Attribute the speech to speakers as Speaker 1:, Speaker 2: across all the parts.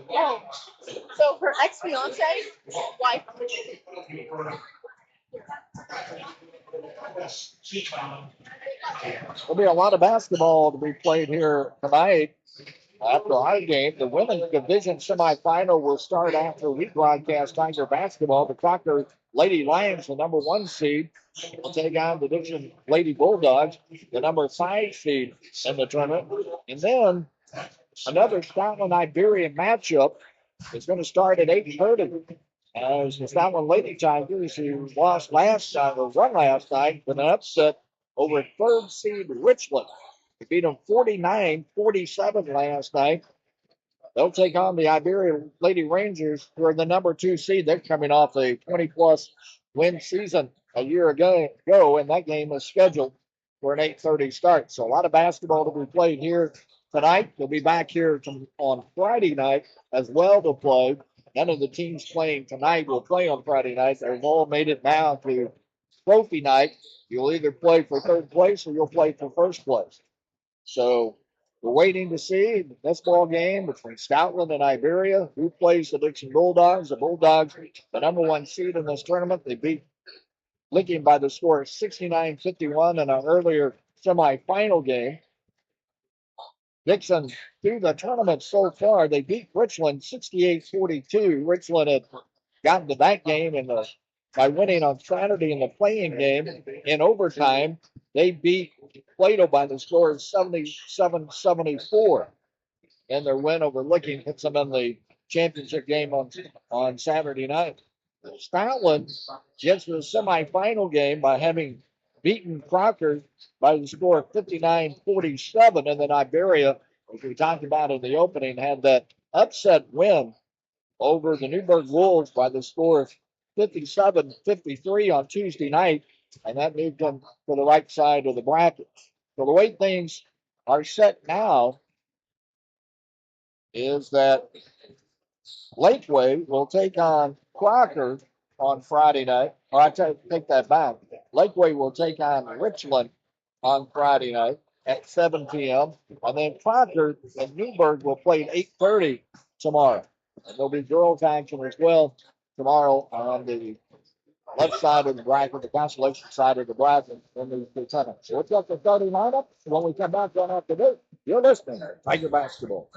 Speaker 1: Oh, so her ex-fiance, wife.
Speaker 2: There'll be a lot of basketball to be played here tonight. After our game, the women's division semifinal will start after we broadcast Tiger basketball. The Crocker Lady Lions, the number 1 seed, will take on the Dixon Lady Bulldogs, the number 5 seed in the tournament. And then another Stoutland Iberian matchup is going to start at 8:30. As the Stoutland Lady Tigers, who lost last night or won last night with an upset over 3rd seed Richland. They beat them 49-47 last night. They'll take on the Iberia Lady Rangers, who are the number 2 seed. They're coming off a 20-plus win season a year ago, and that game is scheduled for an 8:30 start. So a lot of basketball to be played here tonight. They'll be back here on Friday night as well to play. None of the teams playing tonight will play on Friday night. They've all made it now to trophy night. You'll either play for 3rd place or you'll play for 1st place. So we're waiting to see this ball game between Stoutland and Iberia. Who plays the Dixon Bulldogs? The Bulldogs, the number 1 seed in this tournament. They beat Licking by the score of 69-51 in an earlier semifinal game. Dixon, through the tournament so far, they beat Richland 68-42. Richland had gotten to that game by winning on Saturday in the playing game in overtime. They beat Plato by the score of 77-74. And their win over Licking puts them in the championship game on Saturday night. Stoutland gets to the semifinal game by having beaten Crocker by the score of 59-47. And then Iberia, as we talked about in the opening, had that upset win over the Newburgh Wolves by the score of 57-53 on Tuesday night. And that moved them to the right side of the bracket. So the way things are set now is that Lakeway will take on Crocker on Friday night. Or I take that back. Lakeway will take on Richland on Friday night at 7 p.m. And then Crocker and Newburgh will play at 8:30 tomorrow. And there'll be girls action as well tomorrow on the left side of the bracket, the consolation side of the bracket in the tournament. So let's get the starting lineup. When we come back on after this, you're listening to Tiger Basketball.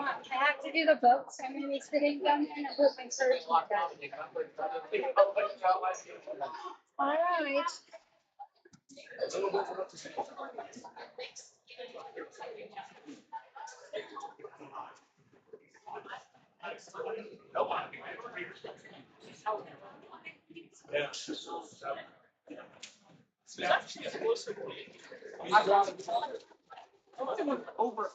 Speaker 3: I have to do the books. I'm going to be sitting down there and I put my surgery down. All right.
Speaker 1: Over 5%.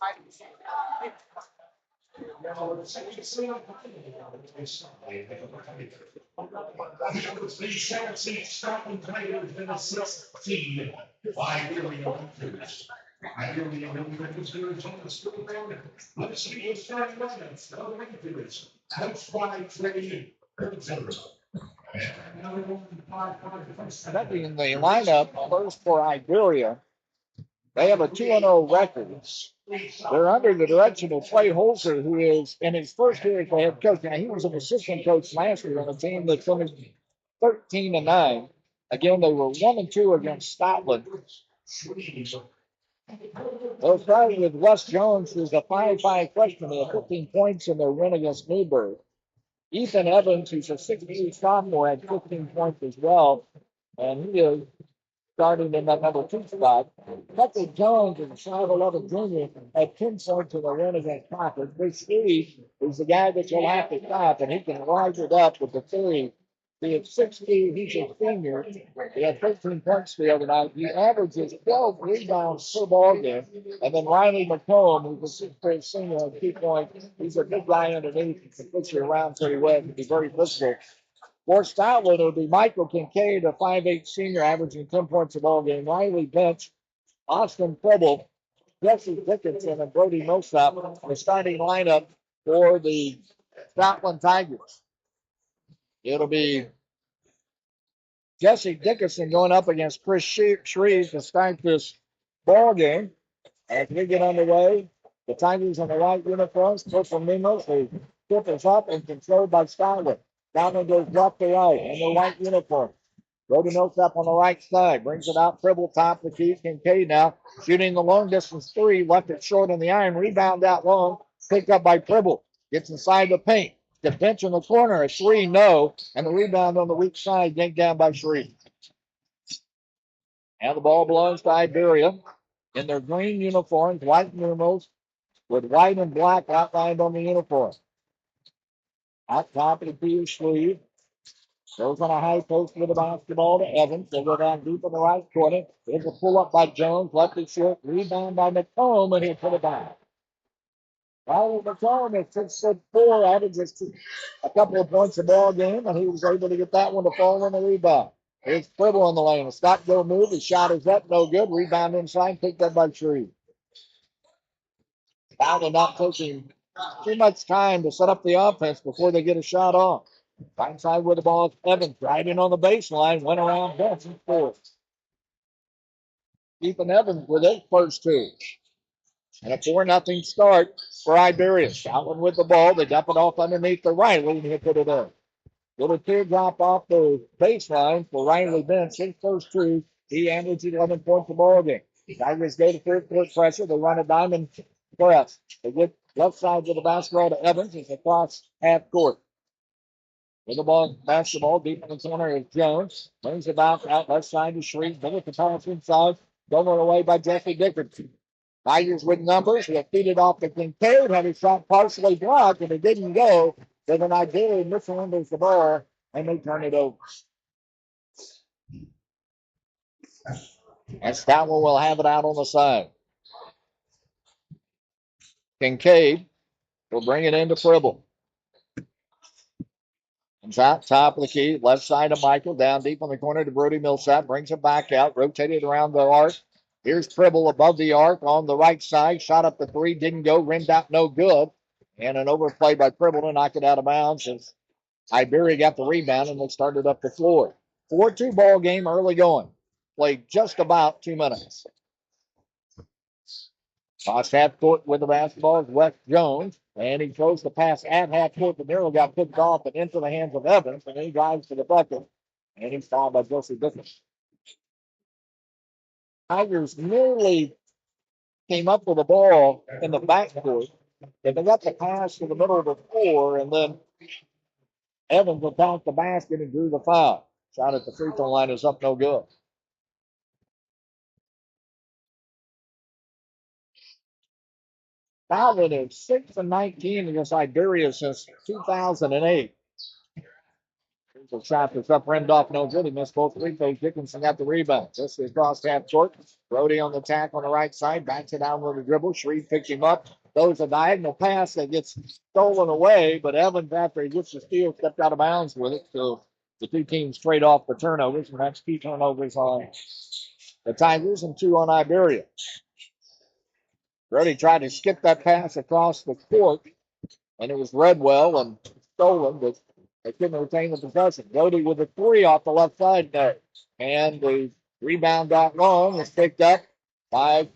Speaker 2: That being the lineup, first for Iberia. They have a 2-0 record. They're under the direction of Clay Holzer, who is in his first year as the head coach. Now, he was an assistant coach last year on a team that finished 13-9. Again, they were 1-2 against Stoutland. They'll start with Wes Jones, who's a 5'5 freshman with 15 points in their win against Newburgh. Ethan Evans, who's a 6'2 sophomore, had 15 points as well, and he is starting in that number 2 spot. Tucker Jones and 5'11 junior had 10 points in the win against Crocker. Big Steve is the guy that you'll have to stop, and he can rise it up with the 3 He is 6'2", he's a senior. He had 13 points the other night. He averages 12 rebounds per ball game. And then Riley McComb, who's a 6'3" senior, has 2 points. He's a big guy underneath. He can push you around pretty well. He can be very physical. For Stoutland, it would be Michael Kincaid, a 5'8" senior, averaging 10 points a ball game. Riley Bench, Austin Preble, Jesse Dickinson, and Brody Millsap, the starting lineup for the Stoutland Tigers. It'll be Jesse Dickinson going up against Chris Shreve to start this ball game. As we get underway, the Tigers in the white uniforms, purple numerals, the tip is up and controlled by Stoutland. Stoutland goes left to right in the white uniform. Brody Millsap on the right side, brings it out, dribble top the key. Kincaid now shooting the long distance three, left it short in the iron, rebound out long, picked up by Pribble. Gets inside the paint. The bench in the corner, a three, no, and the rebound on the weak side, yanked down by Shreve. And the ball belongs to Iberia in their green uniforms, white numerals, with white and black outlined on the uniform. Out top of the key, Shreve. Goes on a high post with the basketball to Evans. They go down deep in the right corner. There's a pull up by Jones. Left it short. Rebound by McComb, and he'll put it back. Riley McComb is 6'4", averages a couple of points a ball game, and he was able to get that one to fall in the rebound. Here's Pribble on the lane. A stop go move. His shot is up. No good. Rebound inside. Picked up by Shreve. Bowden not taking too much time to set up the offense before they get a shot off. Right side with the ball. Evans driving on the baseline. Went around Bench and scored. Keeping Evans with his first two. And a 4-0 start for Iberia. Stoutland with the ball. They dump it off underneath the Riley, and he'll put it in. Little teardrop off the baseline for Riley Bench. His first two. He averages 11 points a ball game. Tigers go to third court pressure. They run a diamond press. They get left side of the basketball to Evans. It's across half court. With the ball, basketball deep in the corner is Jones. Brings it out left side to Shreve. Then with the pass inside. Going away by Jesse Dickinson. Tigers with numbers. He'll feed it off to Kincaid. Had his shot partially blocked, and it didn't go. Then an Iberia mishandles the ball, and they turn it over. And Stoutland will have it out on the side. Kincaid will bring it into Pribble. Comes out, top of the key, left side of Michael, down deep on the corner to Brody Millsap, brings it back out, rotated around the arc. Here's Pribble above the arc on the right side, shot up the three, didn't go, rimmed out, no good. And an overplay by Pribble to knock it out of bounds as Iberia got the rebound and they started up the floor. 4-2 ball game early going. Played just about 2 minutes. Cross half court with the basketball is Wes Jones. And he throws the pass at half court. The barrel got picked off and into the hands of Evans. And he drives to the bucket. And he's fouled by Jesse Dickinson. Tigers nearly came up with the ball in the backcourt. And they got the pass to the middle of the floor. And then Evans attacked the basket and drew the foul. Shot at the free throw line is up no good. Stoutland is 6-19 against Iberia since 2008. The shot that's up, rimmed off, no good. He missed both free throws. Dickinson got the rebound. Just across half court. Brody on the attack on the right side. Backs it down with a dribble. Shreve picks him up. Throws a diagonal pass that gets stolen away. But Evans, after he gets the steal, stepped out of bounds with it. So the two teams trade off the turnovers. And that's 2 turnovers on the Tigers and 2 on Iberia. Brody tried to skip that pass across the court. And it was read well and stolen. But they couldn't retain the possession. Brody with a 3 off the left side there. And the rebound got long. It's picked up by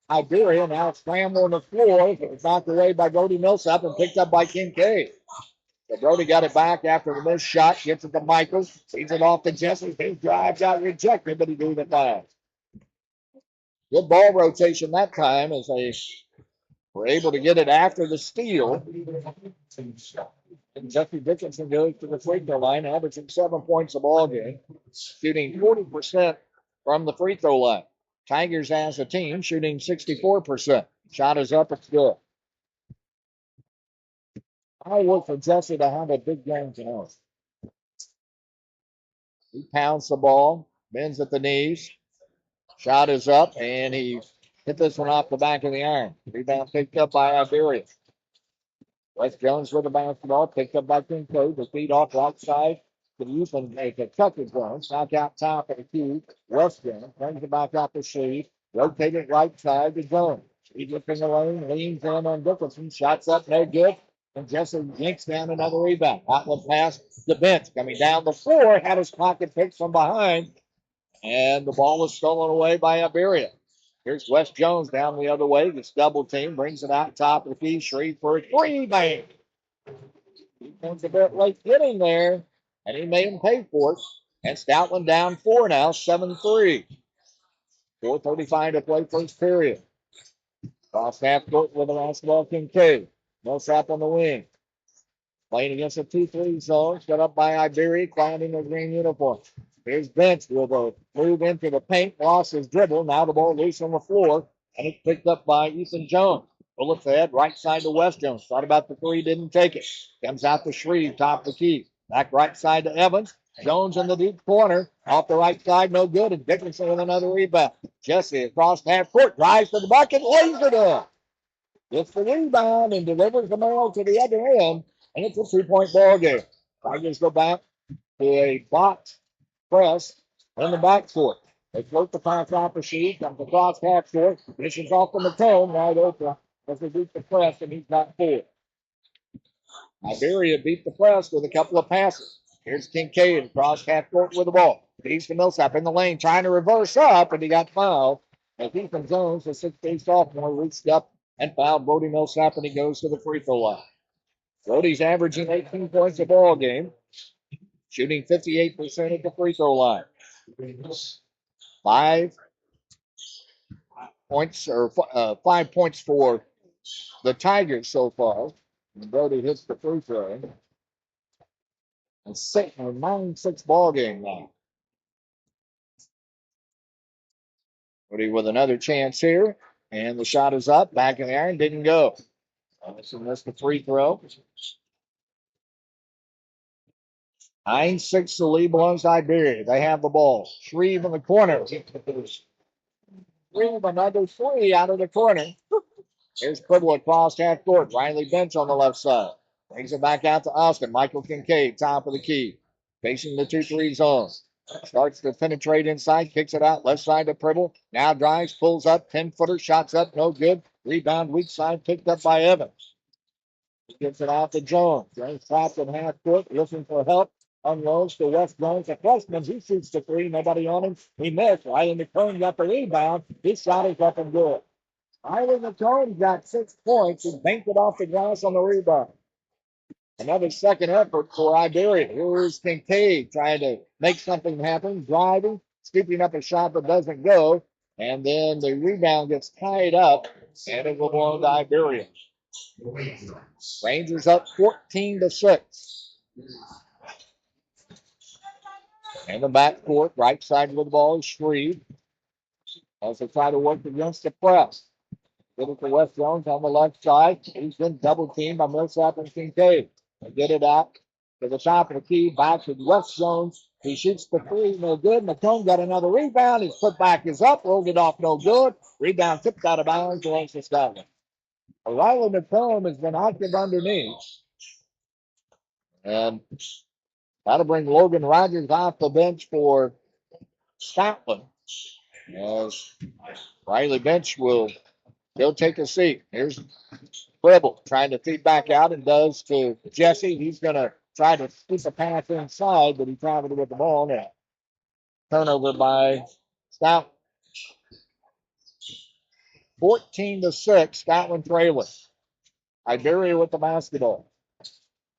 Speaker 2: Iberia. Now scrambled on the floor. It was knocked away by Brody Millsap and picked up by Kincaid. So Brody got it back after the missed shot. Gets it to Michael. Sees it off to Jesse. He drives out rejected, but he drew the foul. Good ball rotation that time as they were able to get it after the steal. And Jesse Dickinson goes to the free throw line, averaging 7 points a ball game, shooting 40% from the free throw line. Tigers as a team shooting 64%. Shot is up, it's good. I look for Jesse to have a big game tonight. He pounds the ball, bends at the knees. Shot is up, and he hit this one off the back of the iron. Rebound picked up by Iberia. West Jones with the basketball, picked up by Kincaid. The feed off right side to the youth and make a Tucker Jones. Knock out top of the key. West Jones brings it back out the sleeve. Rotated right side to Jones. He's looking the lane, leans in on Dickinson. Shots up, no good. And Jesse yanks down another rebound. Outlet pass to Bench. Coming down the floor, had his pocket picked from behind. And the ball was stolen away by Iberia. Here's West Jones down the other way. Gets double team, brings it out top of the key. Shreve for a three, bang. He comes a bit late getting there, and he made him pay for it. And Stoutland down 4 now, 7-3. 4:35 to play first period. Cross half court with the basketball, Kincaid. Millsap on the wing. Playing against a 2-3 zone, set up by Iberia, climbing the green uniform. Here's Bench with a move into the paint, lost his dribble. Now the ball loose on the floor, and it's picked up by Ethan Jones. Bullets ahead, right side to West Jones. Thought about the three, didn't take it. Comes out to Shreve, top of the key. Back right side to Evans. Jones in the deep corner, off the right side, no good. And Dickinson with another rebound. Jesse across half court, drives to the bucket, lays it in. Gets the rebound and delivers the mail to the other end. And it's a 2-point ball game. Tigers go back to a box press in the backcourt. They float the pass off the sheet, comes across half court, missions off the McComb, wide open as they beat the press, and he's got 4. Iberia beat the press with a couple of passes. Here's Kincaid across half court with the ball. He's to Millsap in the lane, trying to reverse up, and he got fouled. As Ethan Jones, the 6'8" sophomore, reached up and fouled Brody Millsap, and he goes to the free throw line. Brody's averaging 18 points a ball game, shooting 58% at the free throw line. 5 points or 5 points for the Tigers so far. And Brody hits the free throw. A 9-6 ball game now. Brody with another chance here, and the shot is up, back in the iron, didn't go. So that's the free throw. 9-6 the lead belongs to Iberia. They have the ball. Shreve in the corner. Shreve another 3 out of the corner. Here's Quibble across half court. Riley Bench on the left side. Brings it back out to Austin. Michael Kincaid, top of the key. Facing the 2-3 zone. Starts to penetrate inside, kicks it out, left side to Pribble. Now drives, pulls up, 10-footer, shots up, no good. Rebound, weak side, picked up by Evans. Gets it out to Jones. Jones trapped in half court, looking for help. Unloads to West Jones. The freshman, he shoots the 3, nobody on him. He missed. Right in the cone, got the rebound. His shot is up and good. Island McComb got 6 points and banked it off the glass on the rebound. Another second effort for Iberia. Here's Kincaid trying to make something happen, driving, scooping up a shot that doesn't go, and then the rebound gets tied up, and it will belong to Iberia. Rangers up 14-6. In the backcourt, right side with the ball is Shreve as they try to work against the press. Get it to West Jones on the left side. He's been double teamed by Millsap and Kincaid. They get it out to the top of the key. Back to West Jones. He shoots the 3. No good. McComb got another rebound. His putback is up. Rolled it off. No good. Rebound tipped out of bounds. Belongs to Stoutland. Riley McComb has been active underneath. And that'll bring Logan Rogers off the bench for Stoutland. As Riley Bench will he'll take a seat. Here's Pribble trying to feed back out and does to Jesse. He's going to try to keep a pass inside, but he traveled with the ball now. Turnover by Stout. 14-6, Stoutland trailing. Iberia with the basketball.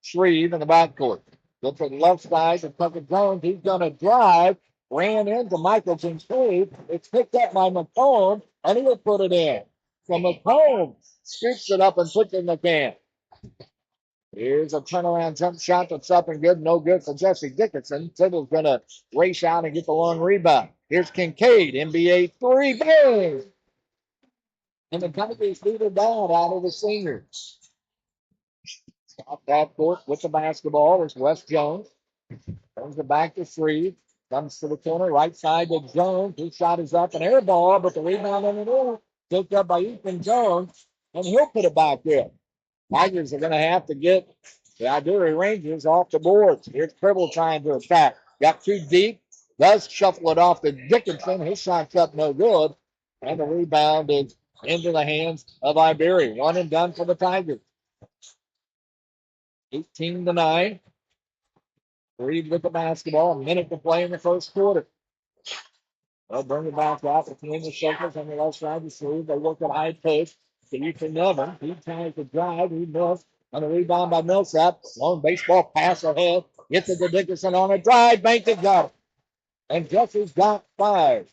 Speaker 2: Shreve in the backcourt. Look to the left side to Tucker Jones. He's going to drive. Ran into Michael Kincaid. It's picked up by McComb, and he'll put it in. So McComb scoops it up and puts it in the can. Here's a turnaround jump shot that's up and good. No good for Jesse Dickinson. Tibble's going to race out and get the long rebound. Here's Kincaid. NBA 3. Bang! And the Tigers lead it down out of the seniors. Off that court with the basketball is West Jones. Brings it back to Shreve. Comes to the corner, right side to Jones. His shot is up, an air ball, but the rebound in the air, picked up by Ethan Jones, and he'll put it back in. Tigers are going to have to get the Iberia Rangers off the boards. Here's Cribble trying to attack. Got too deep. Does shuffle it off to Dickinson. His shot's up no good. And the rebound is into the hands of Iberia. One and done for the Tigers. 18-9. Reed with the basketball. A minute to play in the first quarter. They'll bring it back out between the circles on the left side of the sleeve. They work at high post to Ethan Nevin. He tries to drive. He missed on the rebound by Millsap. Long baseball pass ahead. Gets it to Dickinson on a drive. Banked it, got it. And Jesse's got 5.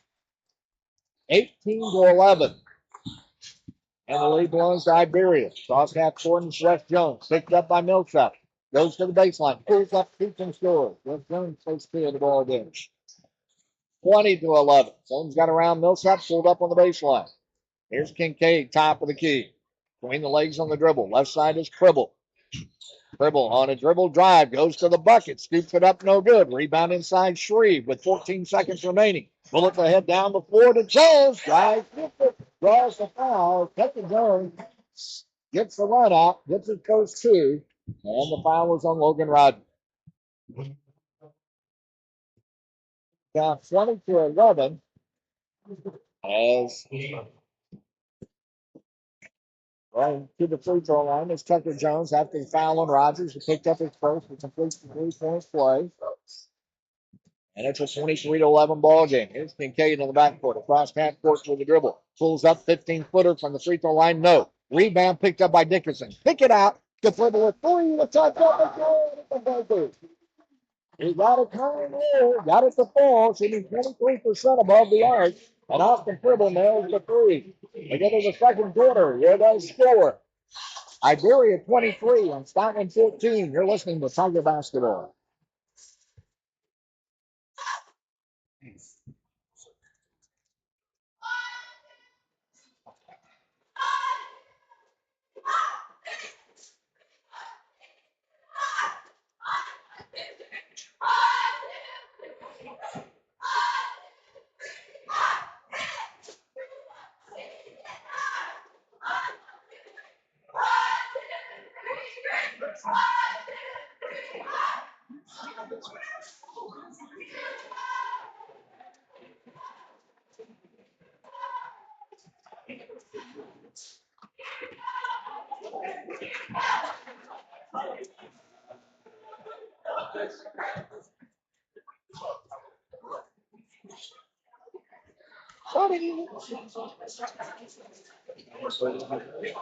Speaker 2: 18-11. And the lead belongs to Iberia. Cross half court and West Jones. Picked up by Millsap. Goes to the baseline. Pulls up, shoots and scores. West Jones takes care of the ball again. 20-11. Jones got around Millsap, pulled up on the baseline. Here's Kincaid, top of the key. Between the legs on the dribble. Left side is Cribble. Cribble on a dribble drive. Goes to the bucket. Scoops it up, no good. Rebound inside Shreve with 14 seconds remaining. Bullets ahead down the floor to Jones. Drives, draws the foul. Tucker Jones gets the run out. Gets his first 2. And the foul is on Logan Rodman. Down 20-11. As right to the free throw line is Tucker Jones after the foul on Rogers, who picked up his first and completes the 3-point play. And it's a 23-11 ball game. Here's Kincaid on the backcourt, across half court with the dribble. Pulls up 15-footer from the free throw line. No. Rebound picked up by Dickerson. Pick it out. The dribble with 3. The touchdown. He got it coming there. Got it to fall. Shooting 23% above the arc. And Austin Cribble nails the 3. They get to the second quarter. Here they score. Iberia 23 and Stoutland 14. You're listening to Tiger Basketball. Sorry.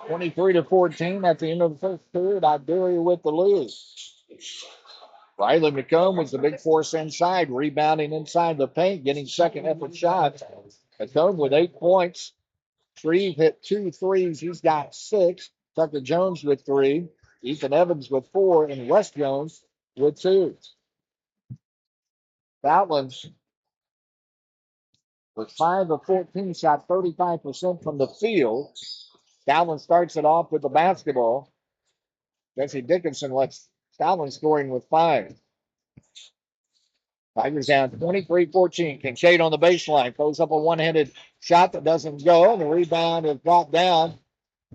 Speaker 2: 23-14 at the end of the first period. Iberia with the lead. Riley McComb was the big force inside, rebounding inside the paint, getting second effort shots. McComb with 8 points. Shreve hit 2 threes. He's got 6. Tucker Jones with 3. Ethan Evans with 4. And West Jones with 2. Stoutland was 5 of 14, shot 35% from the field. Stoutland starts it off with the basketball. Jesse Dickinson lets Stoutland scoring with 5. Tigers down 23-14. Kincaid on the baseline. Throws up a one-handed shot that doesn't go. The rebound is brought down.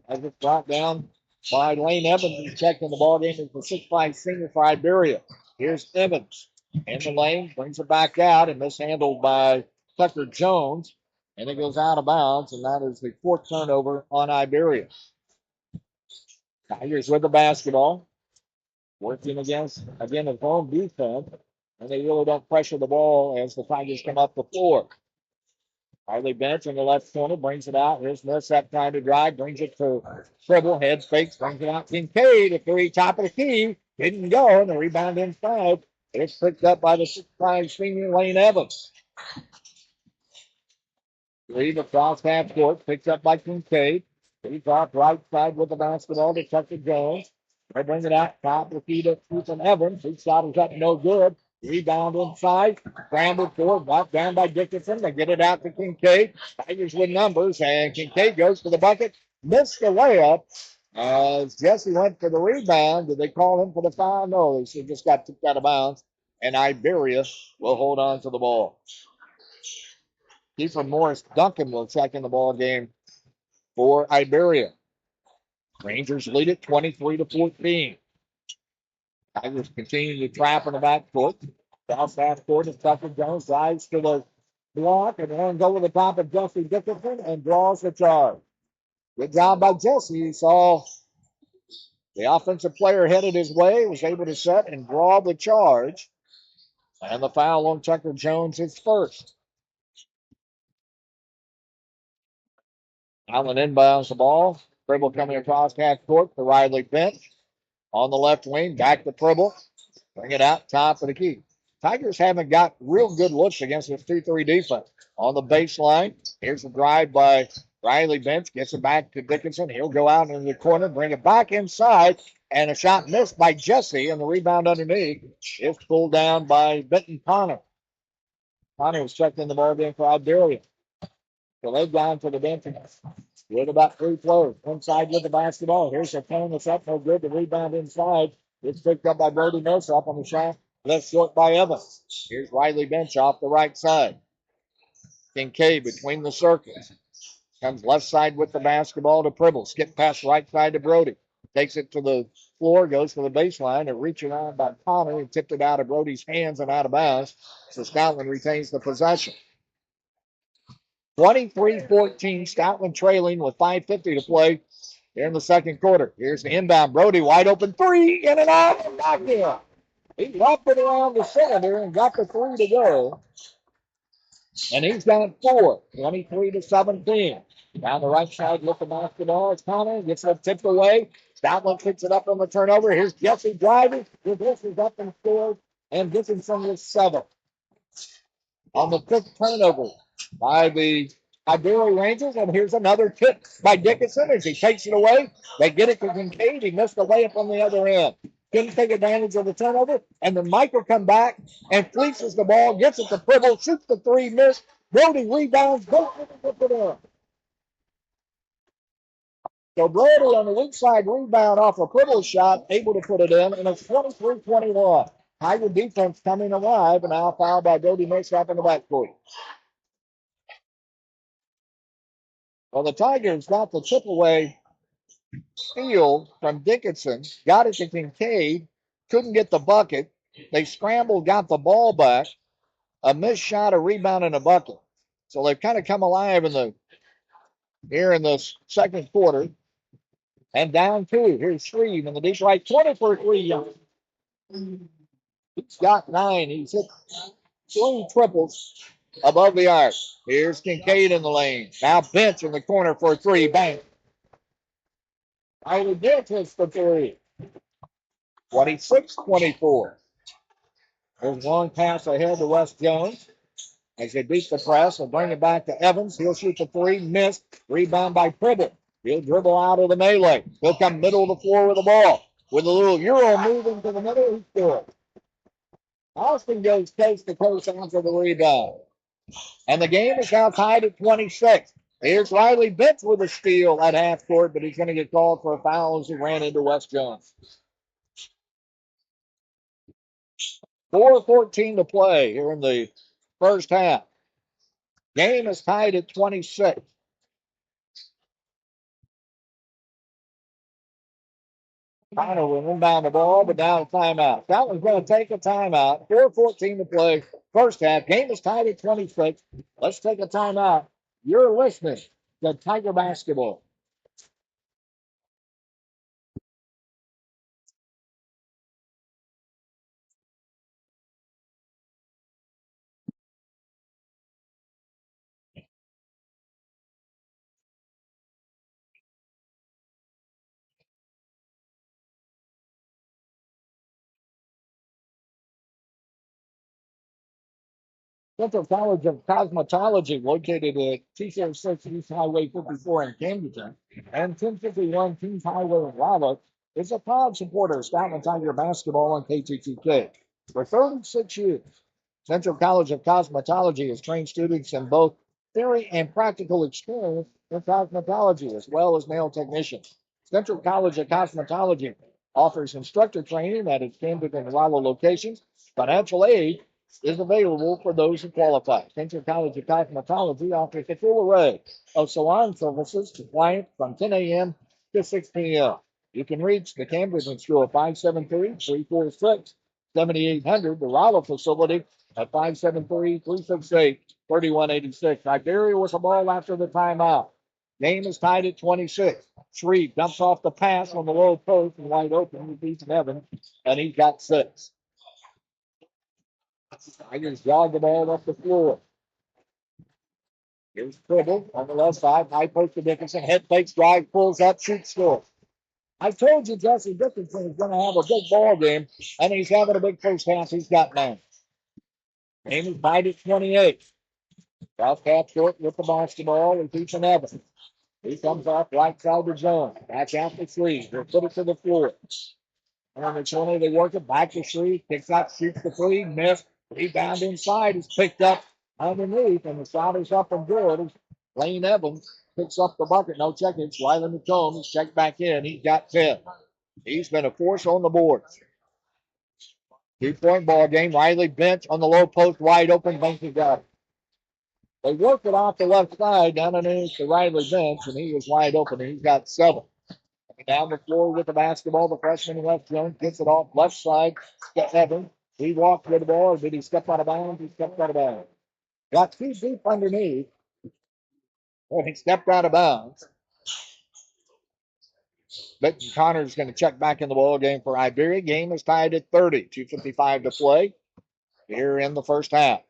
Speaker 2: As it's brought down by Lane Evans, who's checking the ball game as the 6'5 senior for Iberia. Here's Evans in the lane, brings it back out, and mishandled by Tucker Jones. And it goes out of bounds, and that is the 4th turnover on Iberia. Tigers with the basketball. Working against, again, a home defense. And they really don't pressure the ball as the Tigers come up the floor. Riley Bench in the left corner brings it out. Here's Millsap trying to drive, brings it to Cribble, head fakes, brings it out. Kincaid, a 3, top of the key, didn't go, and the rebound inside. It's picked up by the 6'5 senior Lane Evans. Reed across half court, picked up by Kincaid. He's off right side with the basketball to Tucker Jones. They bring it out, top of the key to Ethan Evans. His shot is up, no good. Rebound inside, scrambled forward, brought down by Dickinson. They get it out to Kincaid. Tigers with numbers, and Kincaid goes to the bucket. Missed the layup as Jesse went for the rebound. Did they call him for the foul? No, he just got kicked out of bounds. and Iberia will hold on to the ball. Kiefer Morris Duncan will check in the ball game for Iberia. Rangers lead it 23-14. Tigers continue to trap in the backcourt. South half court is Tucker Jones drives to the block and then go to the top of Jesse Dickinson and draws the charge. Good job by Jesse. He saw the offensive player headed his way, was able to set and draw the charge. And the foul on Tucker Jones is first. Allen inbounds the ball. Tribble coming across half court to Riley Bench. On the left wing, back to Tribble. Bring it out top of the key. Tigers haven't got real good looks against this 2-3 defense. On the baseline, here's the drive by Riley Bench. Gets it back to Dickinson. He'll go out into the corner, bring it back inside, and a shot missed by Jesse, and the rebound underneath is pulled down by Benton Connor. Connor was checked in the ball game for Iberia. So they've gone to the bench with about three flows. Inside with the basketball. Here's a turn that's up, no good. The rebound inside. It's picked up by Brody Millsap on the shot. Left short by Evans. Here's Riley Bench off the right side. Kincaid between the circles. Comes left side with the basketball to Pribble. Skip past right side to Brody. Takes it to the floor, goes to the baseline, and reaching on by Connor and tipped it out of Brody's hands and out of bounds. So Stoutland retains the possession. 23-14, Stoutland trailing with 5:50 to play here in the second quarter. Here's the inbound. Brody wide open three, in and out, and back in. He wrapped it around the cylinder and got the three to go. And he's got four, 23-17. Down the right side with the basketball. It's Connor, gets it tipped away. Stoutland picks it up on the turnover. Here's Jesse driving. This is up and scores. And Dickinson with 7. On the fifth turnover by the Iberia Rangers, and here's another tip by Dickinson as he takes it away. They get it to Kincaid. He missed the layup on the other end. Couldn't take advantage of the turnover, and then Mike will come back and fleeces the ball, gets it to Pribble, shoots the three, missed. Brody rebounds, goes to the in. So Brody on the weak side rebound off a Pribble's shot, able to put it in, and it's 23-21. Tiger defense coming alive, and now fouled by Brody Millsap in the backcourt. Well, the Tigers got the chip away steal from Dickinson, got it to Kincaid, couldn't get the bucket. They scrambled, got the ball back, a missed shot, a rebound, and a bucket. So they've kind of come alive here in the second quarter. And down 2. Here's Shreve in the deep right, 20 for 3. He's got 9. He's hit 3 triples above the arc. Here's Kincaid in the lane. Now Bench in the corner for 3. Bang. Riley Bench hits the 3. 26-24. There's one pass ahead to West Jones as they beat the press and bring it back to Evans. He'll shoot the 3. Missed. Rebound by Pribble. He'll dribble out of the melee. He'll come middle of the floor with the ball. With a little Euro move into the middle, he scores. Austin goes coast to coast after the rebound. And the game is now tied at 26. Here's Riley Bench with a steal at half court, but he's going to get called for a foul as he ran into West Jones. 4:14 to play here in the first half. Game is tied at 26. Connor will inbound the ball, but now a timeout. That one's going to take a timeout. 4:14 to play. First half. Game is tied at 26. Let's take a timeout. You're listening to Tiger Basketball. Central College of Cosmetology, located at 206 East Highway 54 in Camden, and 1051 Kings Highway in Lava, is a proud supporter of Stoutland Tiger basketball on KTTK. For 36 years, Central College of Cosmetology has trained students in both theory and practical experience in cosmetology, as well as nail technicians. Central College of Cosmetology offers instructor training at its Camden and Raleigh locations. Financial aid is available for those who qualify. Central College of Cosmetology offers a full array of salon services to clients from 10 a.m. to 6 p.m. You can reach the Camden School at 573-346-7800, the Raleigh facility at 573-368-3186. Iberia with the ball after the timeout. Game is tied at 26. Shreve dumps off the pass on the low post and wide open. He beats Nevin, and he's got 6. Tigers jog the ball up the floor. Here's Tribble on the left side. High post to Dickinson. Head fakes, drive, pulls up, shoots, scores. I told you Jesse Dickinson is going to have a big ball game, and he's having a big first half. He's got 9. Game is tied at 28. South half short with the basketball is Ethan Evans. He comes off right side of the zone. Back out the 3. They'll put it to the floor. On the 20, they work it back to 3. Picks up, shoots the 3. Missed. Rebound inside is picked up underneath, and the shot is up and good. Lane Evans picks up the bucket. No check. It's Riley McComb. He's checked back in. He's got 10. He's been a force on the board. 2-point ball game. Riley bench on the low post, wide open. Banky got it. They worked it off the left side down underneath the Riley bench, and he was wide open, and he's got 7. Down the floor with the basketball, the freshman West Jones gets it off left side. Evans. He walked with the ball. Did he step out of bounds? He stepped out of bounds. Got 2 deep underneath. Well, he stepped out of bounds. But Connor's going to check back in the ball game for Iberia. Game is tied at 30. 2:55 to play here in the first half.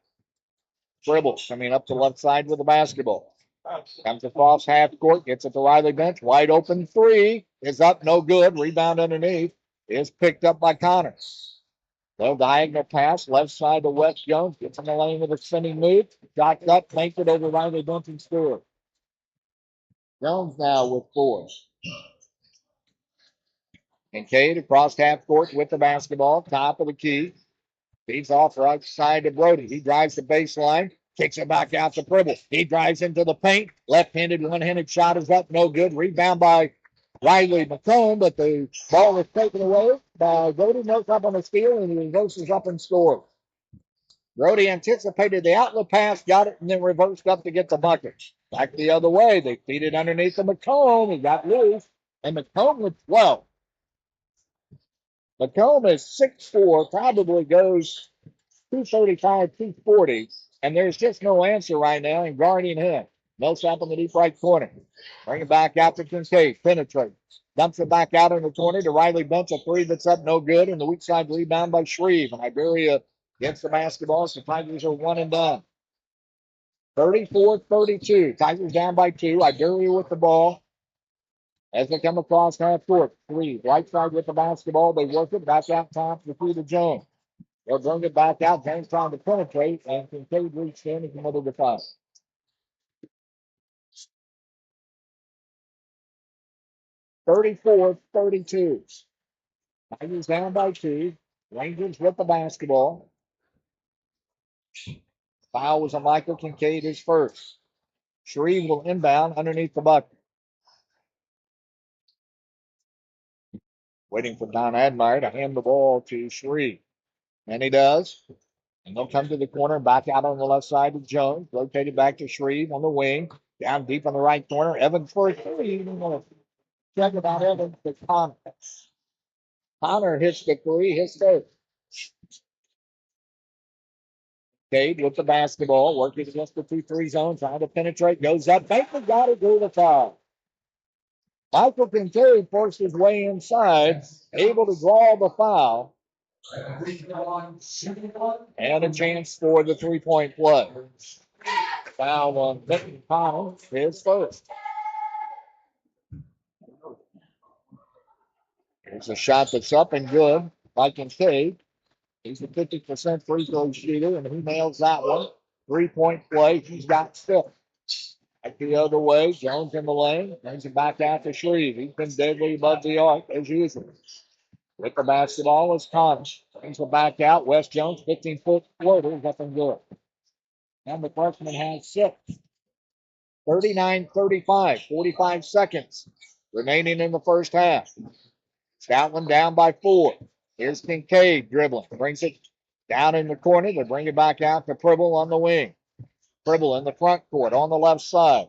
Speaker 2: Dribbles coming up the left side with the basketball. Comes across half court, gets it to Riley bench. Wide open 3 is up, no good. Rebound underneath is picked up by Connor. Little diagonal pass, left side to West Jones. Gets in the lane with a spinning move. Shots up, makes it over Riley bench and scores. Jones now with 4. Kincaid across half court with the basketball, top of the key. Feeds off right side to Brody. He drives the baseline, kicks it back out to Pribble. He drives into the paint. Left-handed, one-handed shot is up, no good. Rebound by Riley McComb, but the ball is taken away by Brody. Knows up on the steal, and he reverses up and scores. Brody anticipated the outlet pass, got it, and then reversed up to get the bucket. Back the other way. They feed it underneath the McComb. He got loose, and McComb with 12. McComb is 6'4", probably goes 235, 240, and there's just no answer right now in guarding him. Millsap in the deep right corner. Bring it back out to Kincaid. Penetrate. Dumps it back out in the corner to Riley Bench. A 3 that's up, no good, and the weak side rebound by Shreve. And Iberia gets the basketball, so Tigers are 1 and done. 34-32. Tigers down by 2. Iberia with the ball. As they come across half court, 3. Right side with the basketball. They work it back out top to Jones. They'll bring it back out. James trying to penetrate, and Kincaid reached in and committed the foul. 34-32. Tigers down by 2. Rangers with the basketball. Foul was on Michael Kincaid, his first. Shreve will inbound underneath the bucket. Waiting for Don Admire to hand the ball to Shreve. And he does. And they'll come to the corner, back out on the left side to Jones. Rotated back to Shreve on the wing. Down deep on the right corner. Evans for a 3. Check about Evans to Connor. Connor hits the 3, hits third. Cade with the basketball, working against the 2-3 zone, trying to penetrate, goes up. Baker got it through the foul. Michael Kincaid forced his way inside, able to draw the foul. And a chance for the 3-point play. Foul on Benton Connor, his first. There's a shot that's up and good by Kincaid. He's a 50% free throw shooter, and he nails that one. 3-point play. He's got 6. Back the other way. Jones in the lane. Brings it back out to Shreve. He's been deadly above the arc as usual. With the basketball is Connor. Brings it back out. West Jones, 15-foot floater. Nothing good. And the freshman has 6. 39-35. 45 seconds remaining in the first half. Stoutland down by 4. Here's Kincaid dribbling. Brings it down in the corner. They bring it back out to Pribble on the wing. Pribble in the front court on the left side.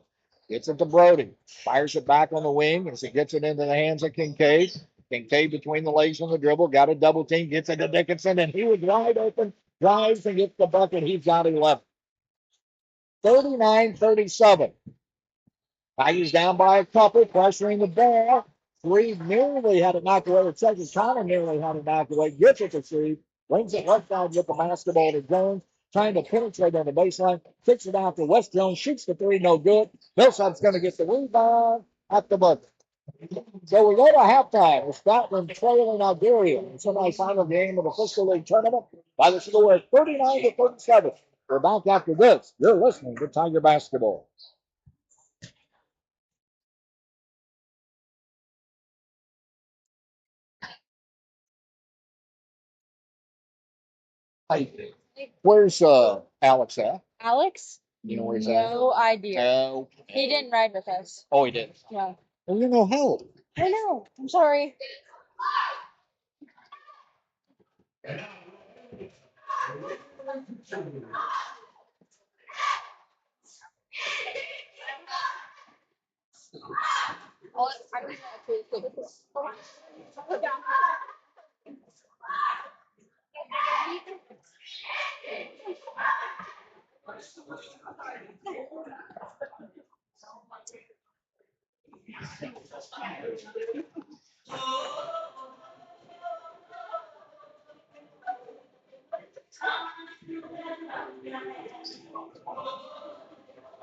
Speaker 2: Gets it to Brody. Fires it back on the wing as he gets it into the hands of Kincaid. Kincaid between the legs on the dribble. Got a double team. Gets it to Dickinson, and he was wide open. Drives and gets the bucket. He's got 11. 39-37. Tigers down by a couple, pressuring the ball. Three nearly had it knocked away. The second Connor nearly had it knocked away. Gets it to Steve. Brings it left side with the basketball to Jones. Trying to penetrate on the baseline. Kicks it out to West Jones. Shoots the three. No good. Millside's going to get the rebound at the bucket. So we go to halftime with Stoutland trailing Iberia in the semifinal game of the Frisco League tournament by the score of 39-37. We're back after this. You're listening to Tiger Basketball. Hey, where's Alex at?
Speaker 4: Alex?
Speaker 2: You know where he's at?
Speaker 4: No idea.
Speaker 2: No.
Speaker 4: He didn't ride with us.
Speaker 2: Oh, he did.
Speaker 4: No.
Speaker 2: Well, you know how.
Speaker 4: I know. I'm sorry.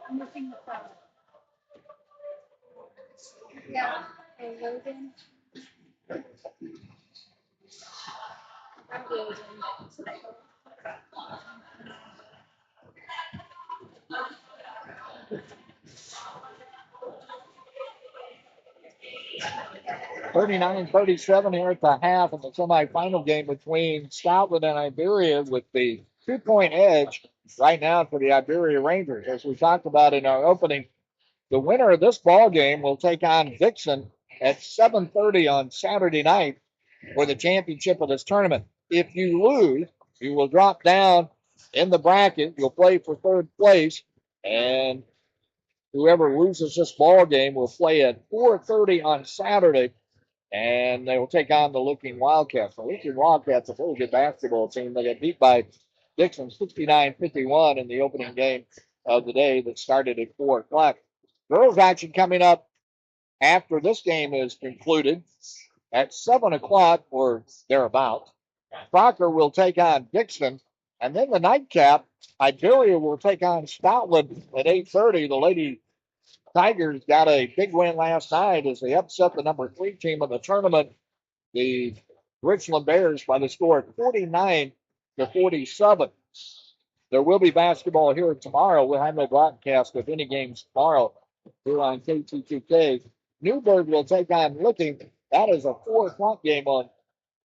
Speaker 3: I'm looking at that. Yeah. Logan.
Speaker 2: 39-37 here at the half in the semifinal game between Stoutland and Iberia with the 2-point edge right now for the Iberia Rangers. As we talked about in our opening, the winner of this ball game will take on Dixon at 7:30 on Saturday night for the championship of this tournament. If you lose, you will drop down in the bracket. You'll play for third place, and whoever loses this ball game will play at 4:30 on Saturday, and they will take on the Looking Wildcats. The Looking Wildcats, a very good basketball team. They got beat by Dixon 69-51 in the opening game of the day that started at 4 o'clock. Girls action coming up after this game is concluded at 7 o'clock or thereabout. Crocker will take on Dixon, and then the nightcap, Iberia will take on Stoutland at 8:30. The Lady Tigers got a big win last night as they upset the number 3 team in the tournament, the Richland Bears, by the score of 49-47. There will be basketball here tomorrow. We'll have no broadcast of any games tomorrow here on KTTK. Newburgh will take on Licking. That is a 4 o'clock game on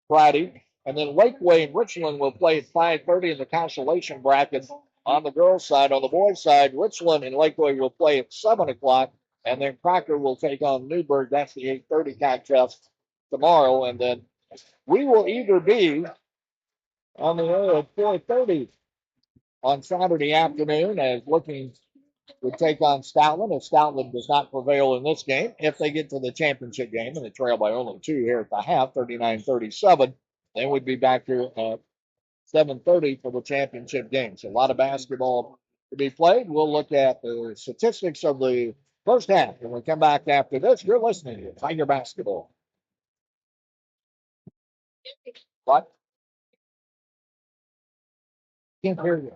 Speaker 2: Friday. And then Lakeway and Richland will play at 5:30 in the consolation bracket on the girls' side. On the boys' side, Richland and Lakeway will play at 7 o'clock. And then Crocker will take on Newburgh. That's the 8:30 contest tomorrow. And then we will either be on the air at 4:30 on Saturday afternoon as Looking would take on Stoutland. If Stoutland does not prevail in this game, if they get to the championship game and they trail by only 2 here at the half, 39-37, they would be back here at 7:30 for the championship game. So a lot of basketball to be played. We'll look at the statistics of the first half when we come back after this. You're listening to Tiger Basketball. What? Can't hear you.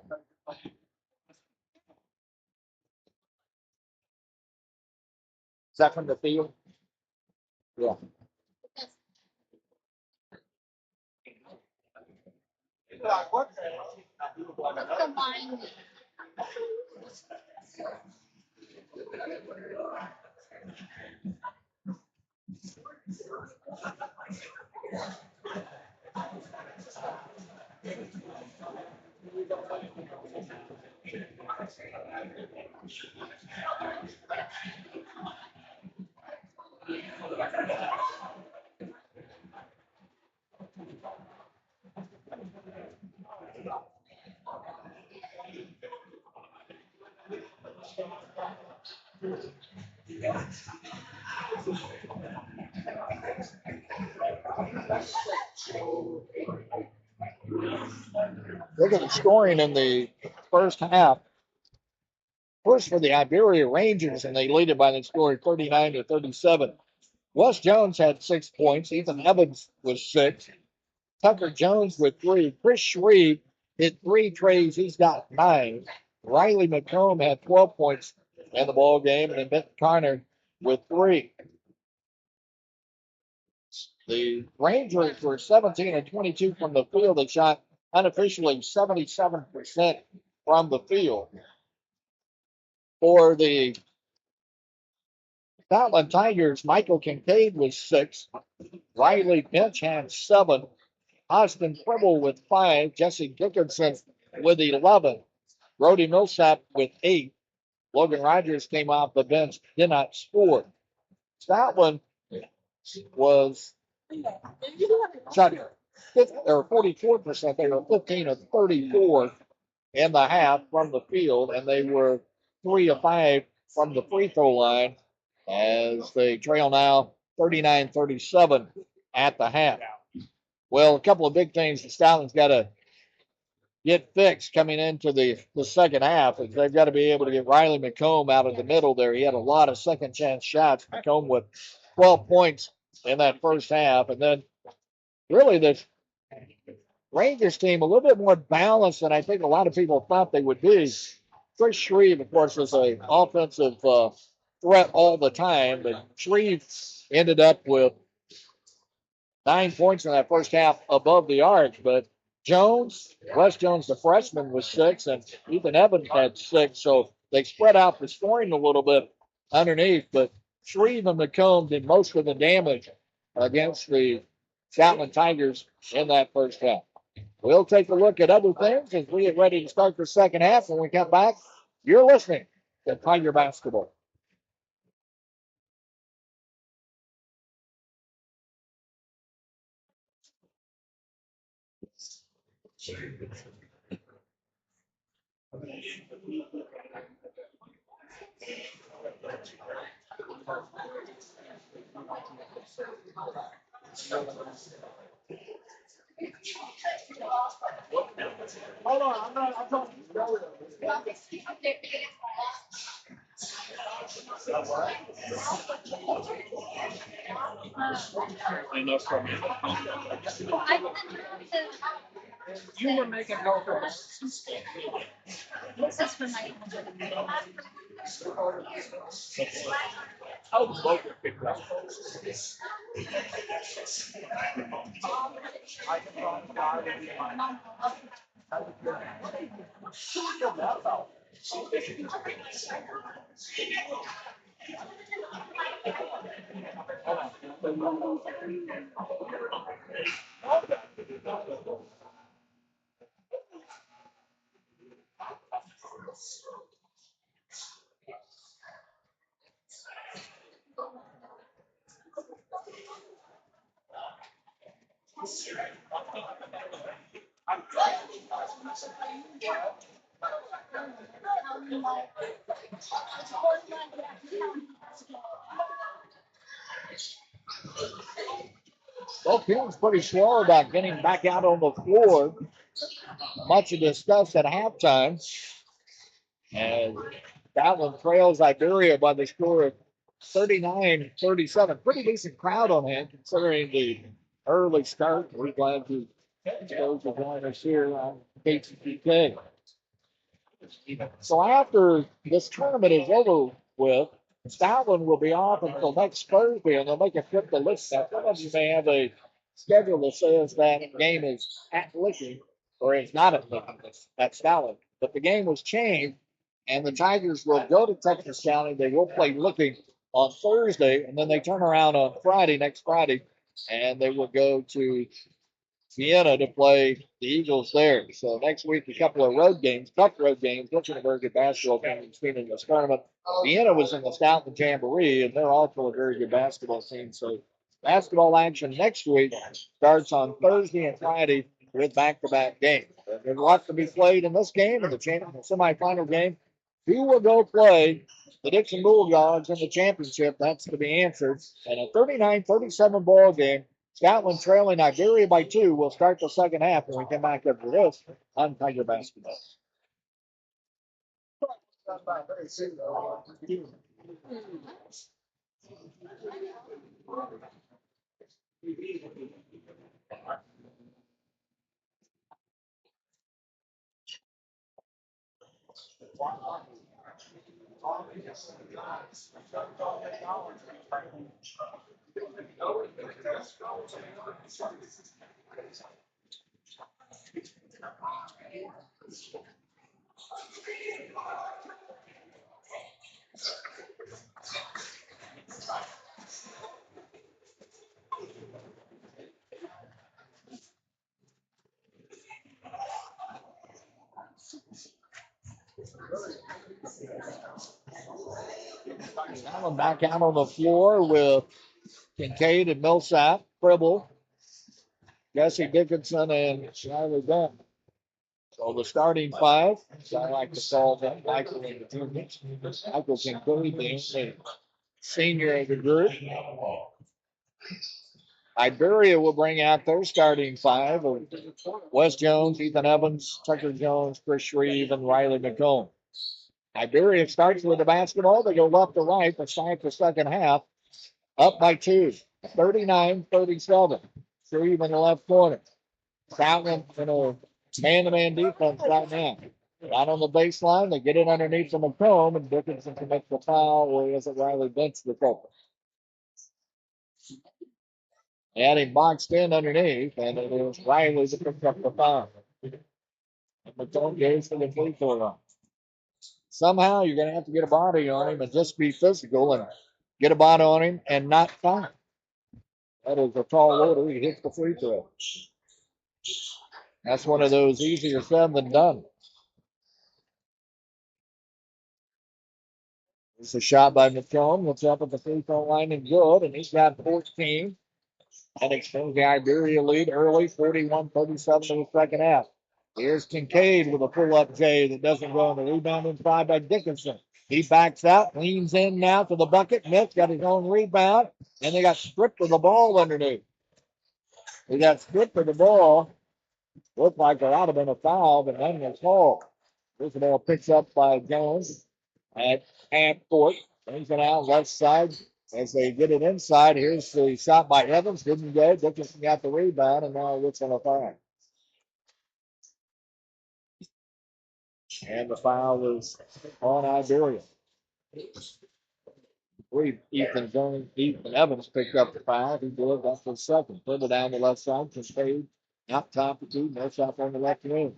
Speaker 2: Is that from the field? Yeah. Look at the scoring in the first half. First for the Iberia Rangers, and they lead it by the score of 39-37. Wes Jones had 6 points. Ethan Evans was 6. Tucker Jones with 3. Chris Shreve hit 3 trays. He's got 9. Riley McComb had 12 points in the ball game, and then Benton Connor with 3. The Rangers were 17 and 22 from the field. They shot unofficially 77% from the field. For the Stoutland Tigers, Michael Kincaid was 6. Riley Pinch had 7. Austin Pribble with 5. Jesse Dickinson with 11. Brody Millsap with 8. Logan Rogers came off the bench, did not score. Stoutland was shot 44%. They were 15 of 34 in the half from the field, and they were 3 of 5 from the free throw line as they trail now 39-37 at the half. Well, a couple of big things the Stoutland's got to get fixed coming into the second half is they've got to be able to get Riley McComb out of the middle there. He had a lot of second chance shots. McComb with 12 points in that first half. And then really this Rangers team a little bit more balanced than I think a lot of people thought they would be. Chris Shreve, of course, was an offensive threat all the time, but Shreve ended up with 9 points in that first half above the arc. But Jones, Wes Jones, the freshman, was 6, and Ethan Evans had 6. So they spread out the scoring a little bit underneath. But Shreve and McComb did most of the damage against the Stoutland Tigers in that first half. We'll take a look at other things as we get ready to start the second half. When we come back, you're listening to Tiger Basketball. Hold on, I'm talking.
Speaker 3: You were making help. This is for my.
Speaker 2: Both teams pretty slow about getting back out on the floor. Much discussed at halftime. And Stoutland trails Iberia by the score of 39-37. Pretty decent crowd on hand considering the early start. We're glad to join us here on KTTK. So after this tournament is over with, Stoutland will be off until next Thursday, and they'll make a trip to Licking. Now, some of you may have a schedule that says that game is at Licking, or it's not at Licking. That's Stoutland. But the game was changed, and the Tigers will go to Texas County. They will play Licking on Thursday, and then they turn around on Friday, next Friday, and they will go to Vienna to play the Eagles there. So next week, a couple of road games, tough road games. Looking at a very good basketball team in this tournament. Vienna was in the Stoutland Jamboree, and they're also a very good basketball team. So basketball action next week starts on Thursday and Friday with back-to-back games. There's lots to be played in this game, in the semifinal game. Who will go play the Dixon Bulldogs in the championship. That's to be answered. And a 39-37 ball game. Stoutland trailing Iberia by 2. We'll start the second half when we come back after this on Tiger Basketball. Allen back out on the floor with Kincaid and Millsap, Fribble, Jesse Dickinson, and Riley Dunn. So the starting five, so I like to call them Michael and the juniors. Michael Kincaid being the senior of the group. Iberia will bring out their starting five of Wes Jones, Ethan Evans, Tucker Jones, Chris Shreve, and Riley McComb. Iberia starts with the basketball. They go left to right to start the second half. Up by 2, 39-37. Shreve in the left corner. Stoutland in a man-to-man defense right now. Right on the baseline, they get it underneath the McComb, and Dickinson commits the foul, or is it Riley Bench the culprit? They had him boxed in underneath, and it is Riley that picks up the foul. And McComb goes for the free throw line. Somehow you're going to have to get a body on him and just be physical and get a body on him and not foul. That is a tall order. He hits the free throw. That's one of those easier said than done. It's a shot by McComb. Looks up at the free throw line and good, and he's got 14. And extends the Iberia lead early, 41-37 in the second half. Here's Kincaid with a pull-up J that doesn't go on the rebound inside by Dickinson. He backs out, leans in now to the bucket. Mitch got his own rebound, and they got stripped of the ball underneath. They got stripped of the ball. Looked like there ought to have been a foul, but none was called. This ball picks up by Jones at half court. Brings it out left side. As they get it inside, here's the shot by Evans. Didn't go. Dickinson got the rebound, and now it's on a foul. And the foul is on Iberia. Ethan Evans picked up the foul. He did. That's the second. Put it down the left side. Kincaid out top of 2. No shot on the left wing.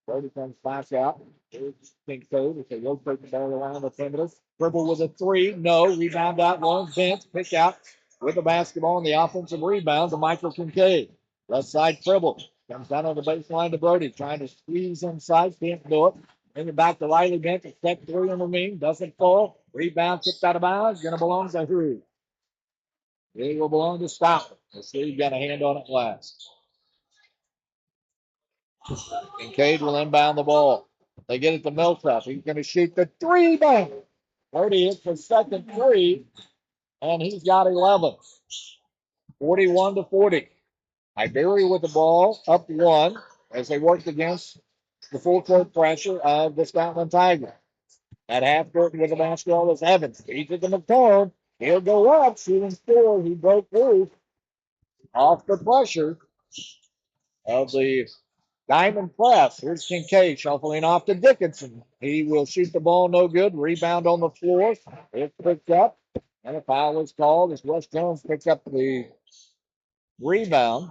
Speaker 2: Brody comes back out. Here's Kincaid. If they rotate the ball around the perimeter. Dribble with a 3. No. Rebound out long. Bench. Pick out with the basketball and the offensive rebound to Michael Kincaid. Left side dribble. Comes down on the baseline to Brody. Trying to squeeze inside. Can't do it. Bring it back to Riley Bench. Step 3 on the wing. Doesn't fall. Rebound tipped out of bounds. Going to belong to who? It will belong to Stoutland. Let's see who got a hand on it last. Kincaid will inbound the ball. They get it to Millsap. He's going to shoot the 3 bang. Brody hits the second 3, and he's got 11. 41-40. Iberia with the ball, up 1 as they worked against the full court pressure of the Stoutland Tigers. At half court with the basketball is Evans. He's at the McComb. He'll go up, shooting 4. He broke loose off the pressure of the Diamond Press. Here's Kincaid shuffling off to Dickinson. He will shoot the ball, no good. Rebound on the floor. It's picked up, and a foul is called as Wes Jones picks up the rebound.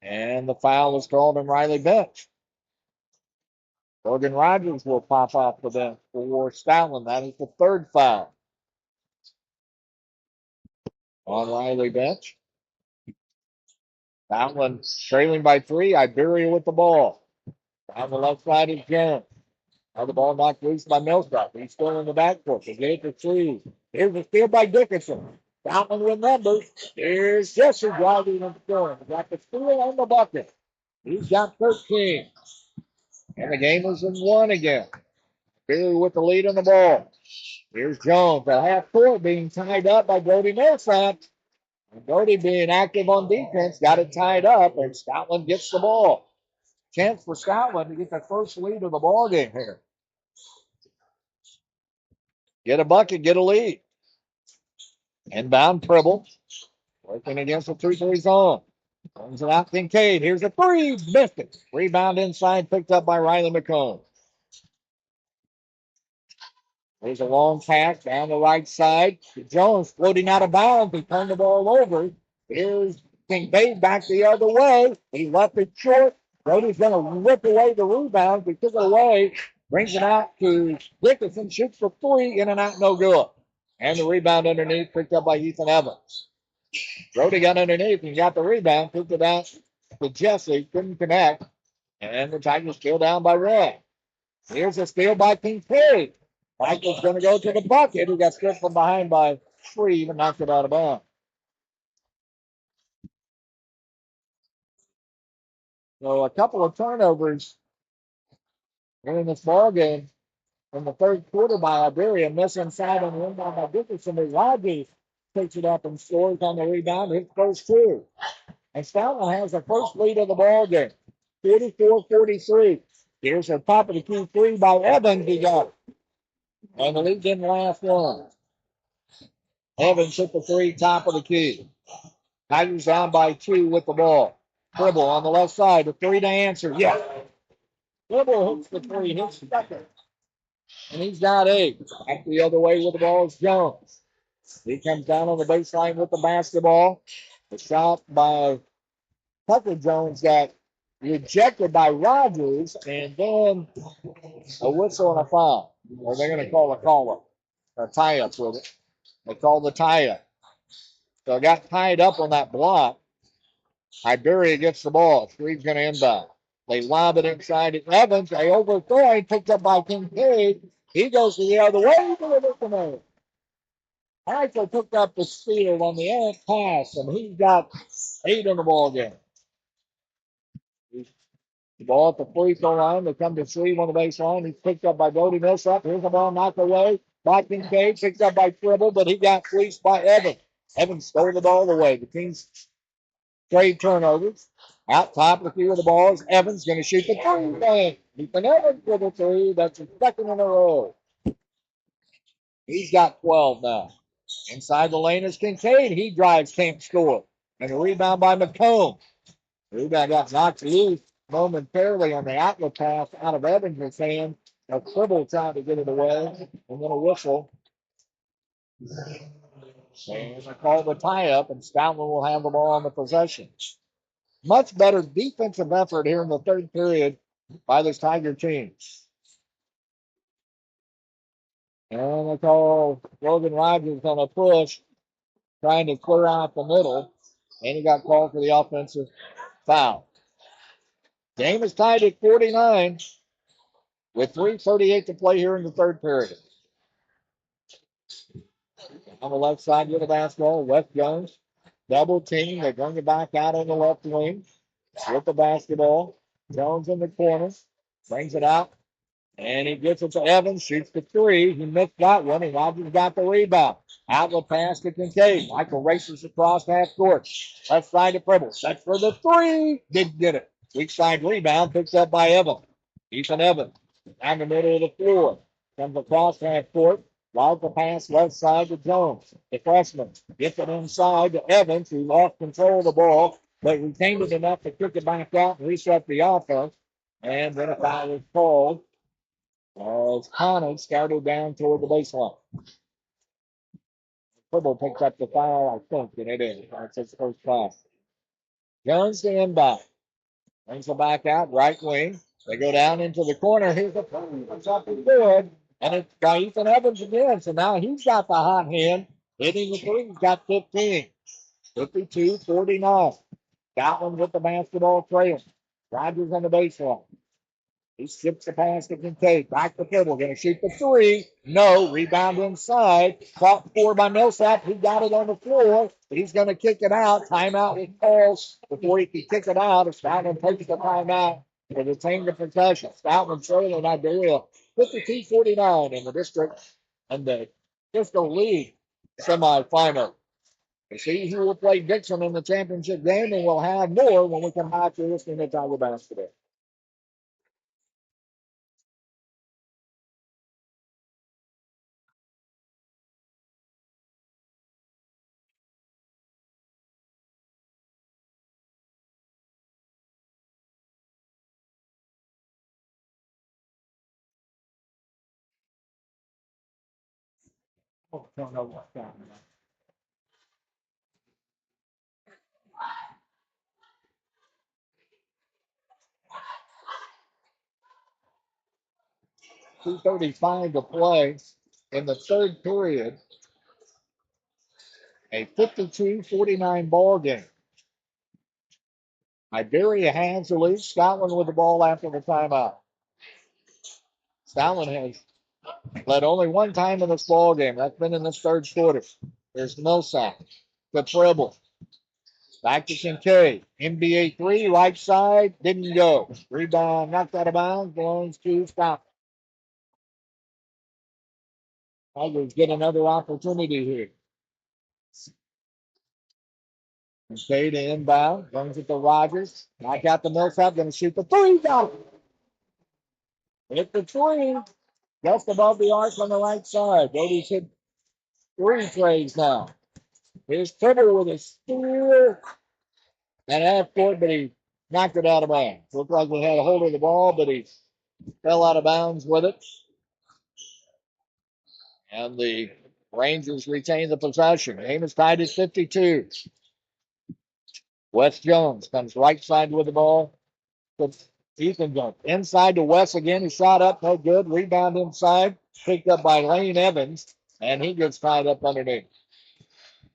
Speaker 2: And the foul is called on Riley Bench. Logan Rogers will pop off the bench for Stoutland. That is the 3rd foul on Riley Bench. Stoutland trailing by 3. Iberia with the ball. On the left side is Jones. Now the ball knocked loose by Millsap. He's still in the backcourt. They get the 3. Here's the steal by Dickinson. Stoutland remembers. Here's Jesse driving and scoring. Got the steal and the bucket. He's got 13. And the game is in 1 again. Iberia with the lead on the ball. Here's Jones at half court being tied up by Brody Millsap. And Brody being active on defense got it tied up, and Stoutland gets the ball. Chance for Stoutland to get the first lead of the ball game here. Get a bucket, get a lead. Inbound Tribble. Working against the 2-3 zone. Brings it out Kincaid. Here's a three. Missed it. Rebound inside, picked up by Riley McComb. There's a long pass down the right side. Jones floating out of bounds. He turned the ball over. Here's Kincaid back the other way. He left it short. Brody's going to rip away the rebound. He took it away. Brings it out to Dickinson. Shoots for three. In and out, no good. And the rebound underneath, picked up by Ethan Evans. Brody got underneath and got the rebound. Picked it out to Jesse. Couldn't connect. And the Tigers still down by one. Here's a steal by Kincaid. Michael's going to go to the bucket. He got stripped from behind by Shreve and knocked it out of bounds. So a couple of turnovers in this ball game in the third quarter by Iberia. Miss inside on the inbound by Dickinson. Rogers picks it up and scores on the rebound. His first two. And Stoutland has the first lead of the ball game. 44-43. Here's a top of the key three by Evans. He got it. And the lead didn't last long. Evans hit the three, top of the key. Tigers down by two with the ball. Tribble on the left side. The three to answer. Yeah. Tribble hits the three. Hits second. And he's got eight. Back the other way with the ball is Jones. He comes down on the baseline with the basketball. The shot by Tucker Jones got rejected by Rogers. And then a whistle and a foul. Or they're going to call a call-up. Or tie-ups with it. They call the tie-up. So it got tied up on that block. Iberia gets the ball. Shreve's going to inbound. They lob it inside to Evans. They overthrow him. Picked up by Kincaid. He goes to the other way. Delivers the man. Michael picked up the steal on the end pass, and he's got 8 in the ball game. The ball at the free throw line. They come to Shreve on the baseline. He's picked up by Brody Millsap. Here's the ball knocked away by Kincaid. Picked up by Tribble, but he got fleeced by Evans. Evans stole the ball away. The team's trade turnovers. Out top of the field of the ball is Evans going to shoot the three. Bang. Ethan Evans with a three. That's his second in a row. He's got 12 now. Inside the lane is Kincaid. He drives, can't score. And a rebound by McComb. The rebound got knocked loose momentarily on the outlet pass out of Evans' hand. A Tribble trying to get it away. And then a whistle. And they call the tie-up, and Stoutland will have the ball on the possession. Much better defensive effort here in the third period by this Tiger team. And they call Logan Rogers on a push, trying to clear out the middle. And he got called for the offensive foul. Game is tied at 49 with 3:38 to play here in the third period. On the left side with the basketball, Wes Jones. Double team. They bring it back out on the left wing with the basketball. Jones in the corner. Brings it out. And he gets it to Evans. Shoots the three. He missed that one. And Rogers got the rebound. Outlet pass to Kincaid. Michael races across half court. Left side to Tribble. Sets for the three. Didn't get it. Weak side rebound. Picks up by Evans. Ethan Evans. Down the middle of the floor. Comes across half court. Loud the pass left side to Jones. The freshman gets it inside to Evans, who lost control of the ball, but retained it enough to kick it back out and reset the offense. And then a foul was called as Connie started down toward the baseline. Tribble picks up the foul, I think, and it is. That's his first foul. Jones the inbound. Brings it back out, right wing. They go down into the corner. Here's the three. It's up and good. And it's got Ethan Evans again. So now he's got the hot hand. Hitting the three. He's got 15. 52-49. Stoutland with the basketball trail. Rogers on the baseline. He skips the pass to Kincaid. Back to Tribble. Going to shoot the three. No. Rebound inside. Caught four by Millsap. He got it on the floor. He's going to kick it out. Timeout with calls before he can kick it out. If Stoutland takes the timeout to retain the possession. Stoutland trailing Iberia 52-49 in the district and the Frisco League semifinal. To see who will play Dixon in the championship game, and we'll have more when we come back to listening to Tiger Basketball. Oh, don't know what's going on. 2:35 to play in the third period. A 52-49 ball game. Iberia has the lead. Stoutland with the ball after the timeout. Stoutland has led only one time in this ball game. That's been in this third quarter. There's Millsap. The dribble. Back to Kincaid. NBA three, right side. Didn't go. Rebound knocked out of bounds. Belongs to Stoutland. Tigers get another opportunity here. Kincaid to inbound. Brings it to Rogers. Back out to Millsap. Going to shoot the three. Got it. Hit the three. Just above the arc on the right side. Brody's hit three trays now. Here's Trevor with a steal and half court, but he knocked it out of bounds. Looked like he had a hold of the ball, but he fell out of bounds with it. And the Rangers retain the possession. Game is tied at 52. Wes Jones comes right side with the ball. Ethan Jones inside to Wes again. He shot up, no good. Rebound inside. Picked up by Lane Evans, and he gets tied up underneath.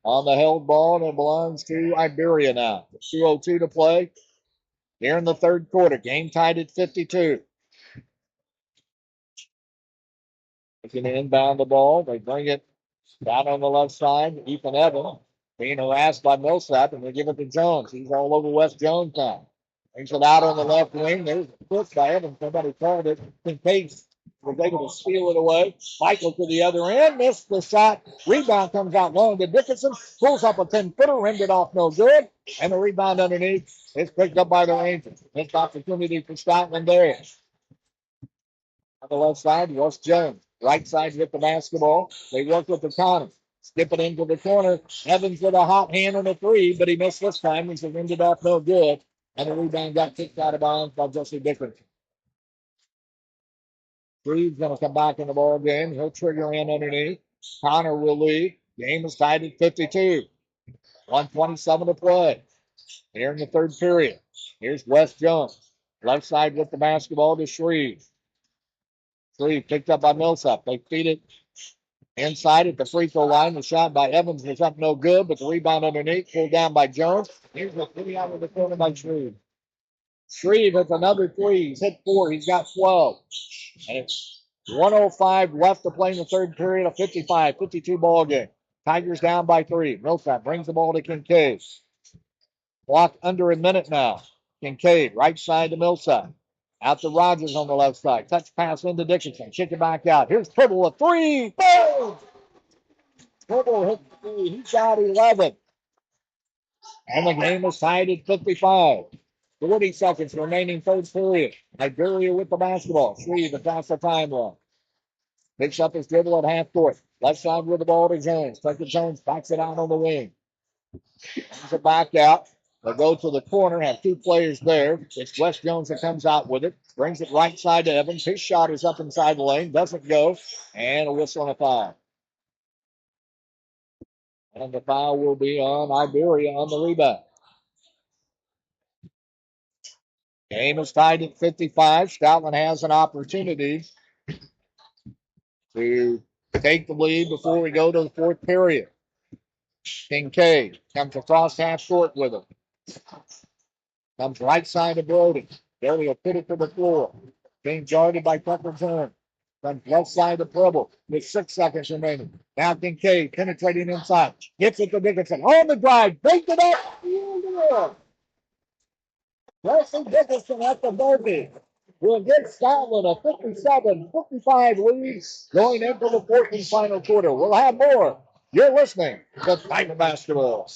Speaker 2: On the held ball, and it belongs to Iberia now. 2:02 to play here in the third quarter. Game tied at 52. Looking to inbound the ball. They bring it down on the left side. Ethan Evans being harassed by Millsap, and they give it to Jones. He's all over West Jones now. Brings it out on the left wing. There's a push by Evans. Somebody called it. Kincaid was able to steal it away. Michael to the other end. Missed the shot. Rebound comes out long to Dickinson. Pulls up a 10-footer. Rimmed it off no good. And the rebound underneath is picked up by the Rangers. Missed opportunity for Stoutland there. On the left side, West Jones. Right side with the basketball. They work with the corner. Skip it into the corner. Evans with a hot hand on a three, but he missed this time. He's ended up no good. And the rebound got kicked out of bounds by Jesse Dickinson. Reed's going to come back in the ball game. He'll trigger in underneath. Connor will lead. Game is tied at 52. 1:27 to play here in the third period. Here's Wes Jones. Left side with the basketball to Shreve. Shreve picked up by Millsap. They feed it inside at the free throw line. The shot by Evans was up no good, but the rebound underneath pulled down by Jones. Here's the three out of the corner by Shreve. Shreve has another three. He's hit four. He's got 12. And it's 1:05 left to play in the third period. A 55-52 ball game. Tigers down by three. Millsap brings the ball to Kincaid. Clock under a minute now. Kincaid, right side to Millsap. Out to Rogers on the left side. Touch pass into Dickinson. Kick it back out. Here's Tribble, a three. Boom! Tribble hit the three. He shot 11. And the game is tied at 55. 40 seconds remaining third period. Iberia with the basketball. Shreve across the timeline. Picks up his dribble at half court. Left side with the ball to Jones. Tucker Jones backs it out on the wing. Brings it back out. They go to the corner, have two players there. It's Wes Jones that comes out with it. Brings it right side to Evans. His shot is up inside the lane. Doesn't go. And a whistle and a foul. And the foul will be on Iberia on the rebound. Game is tied at 55. Stoutland has an opportunity to take the lead before we go to the fourth period. Kincaid comes across half court with him. Comes right side of Brody. Brody will put it to the floor. Being guarded by Tucker Jones. Comes left side of Preble with 6 seconds remaining. Now Kincaid penetrating inside. Gets it to Dickinson. On the drive. Baked it up. Wesley Dickinson at the buzzer. will give Stoutland a 57-55 lead going into the fourth and final quarter. We'll have more. You're listening to Tiger Basketball.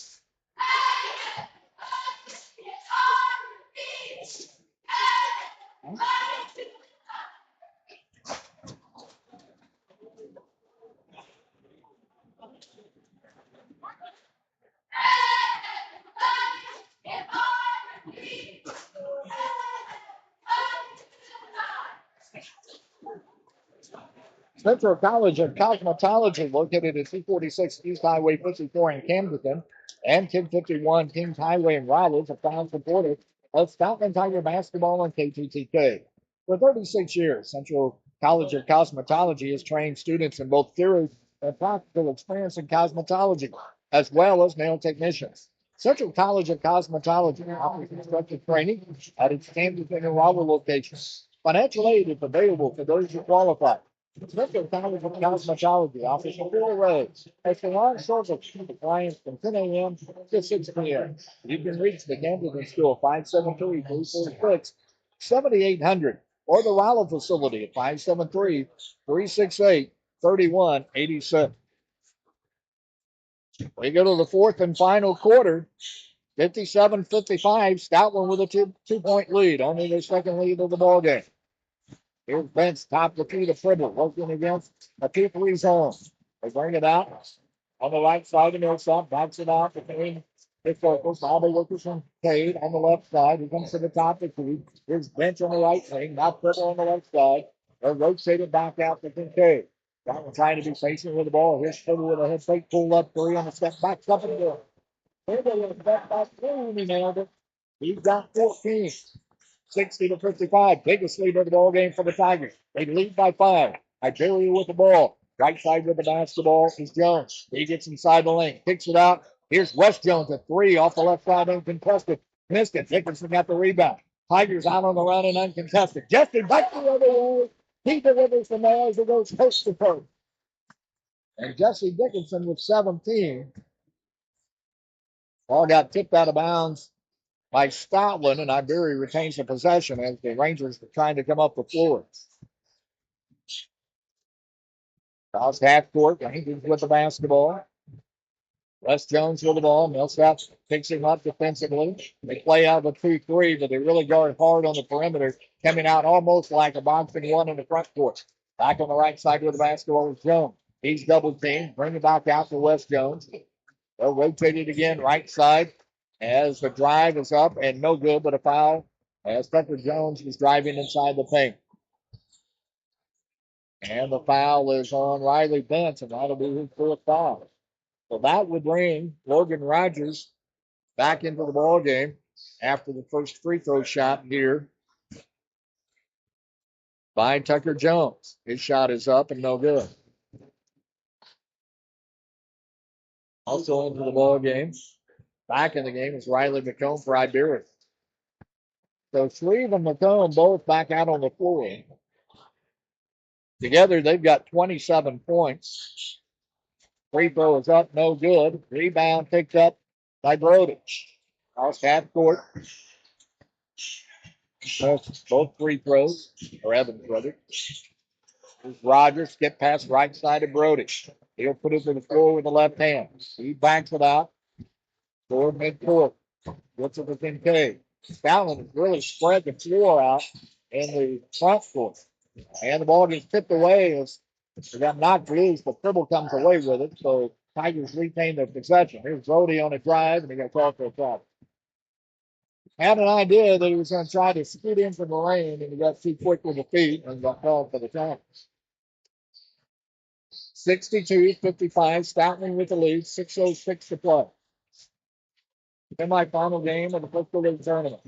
Speaker 2: Central College of Cosmetology, located at 246 East Highway 54 in Camden, and 1051 Kings Highway in Raleigh, is a proud supporter of Stoutland Tiger basketball and KTTK. For 36 years, Central College of Cosmetology has trained students in both theory and practical experience in cosmetology, as well as nail technicians. Central College of Cosmetology offers instructor training at its Camden and Raleigh locations. Financial aid is available for those who qualify. Central College of Cosmetology offers a full array of salon service to clients from 10 a.m. to 6 p.m. You can reach the Camden School 573-346-7800 or the Raleigh facility at 573-368-3186. We go to the fourth and final quarter. 57-55, Stoutland with a two-point lead, only their second lead of the ball game. Here's Vince, top the key to Fribble, working against a 2-3 zone. They bring it out on the right side of Millsap, backs it out between his circles. Bobby Wilkerson, Cade on the left side. He comes to the top of the key. Here's Vince on the right wing, now Fribble on the left side. They're rotated back out to Kincaid. That trying to be patient with the ball. Here's Fribble with a head fake, pull up three on the step back, up and good. Fribble with a step back three, and he nailed it. He's got 14. 60-55, biggest lead of the ball game for the Tigers. They lead by 5. Iberia with the ball. Right side with the basketball is Jones. He gets inside the lane, kicks it out. Here's West Jones at 3 off the left side, uncontested. Missed it. Dickinson got the rebound. Tigers out on the run and uncontested. Jesse back the other way. He delivers the nail as it goes coast to coast. And Jesse Dickinson with 17. Ball got tipped out of bounds by Stoutland, and Iberia retains the possession as the Rangers are trying to come up the floor. Cross half court, Rangers with the basketball. West Jones with the ball. Millsap picks him up defensively. They play out of a 2-3, but they really guard hard on the perimeter, coming out almost like a boxing one in the front court. Back on the right side with the basketball is Jones. He's double teamed, bring it back out to West Jones. They'll rotate it again, right side, as the drive is up and no good, but a foul as Tucker Jones is driving inside the paint. And the foul is on Riley Benson. That'll be his fourth foul. So that would bring Logan Rogers back into the ball game after the first free throw shot here by Tucker Jones. His shot is up and no good. Also into the ball game, back in the game is Riley McComb for Iberia. So Shreve and McComb both back out on the floor. Together, they've got 27 points. Free throw is up, no good. Rebound picked up by Brodich. Cross half court. Both free throws, or Evans, brother. Here's Rogers, get past right side of Brodich. He'll put it to the floor with the left hand. He backs it out. Toward midcourt. Gets it to Kincaid. Stoutland has really spread the floor out in the front court. And the ball gets tipped away as they got knocked loose, but Fribble comes away with it. So Tigers retain their possession. Here's Brody on a drive, and he got called for a foul. Had an idea that he was going to try to scoot in from the lane, and he got too quick with the feet and got called for the foul. 62-55, Stoutland with the lead, 6:06 to play. Semi-final game of the Frisco League tournament.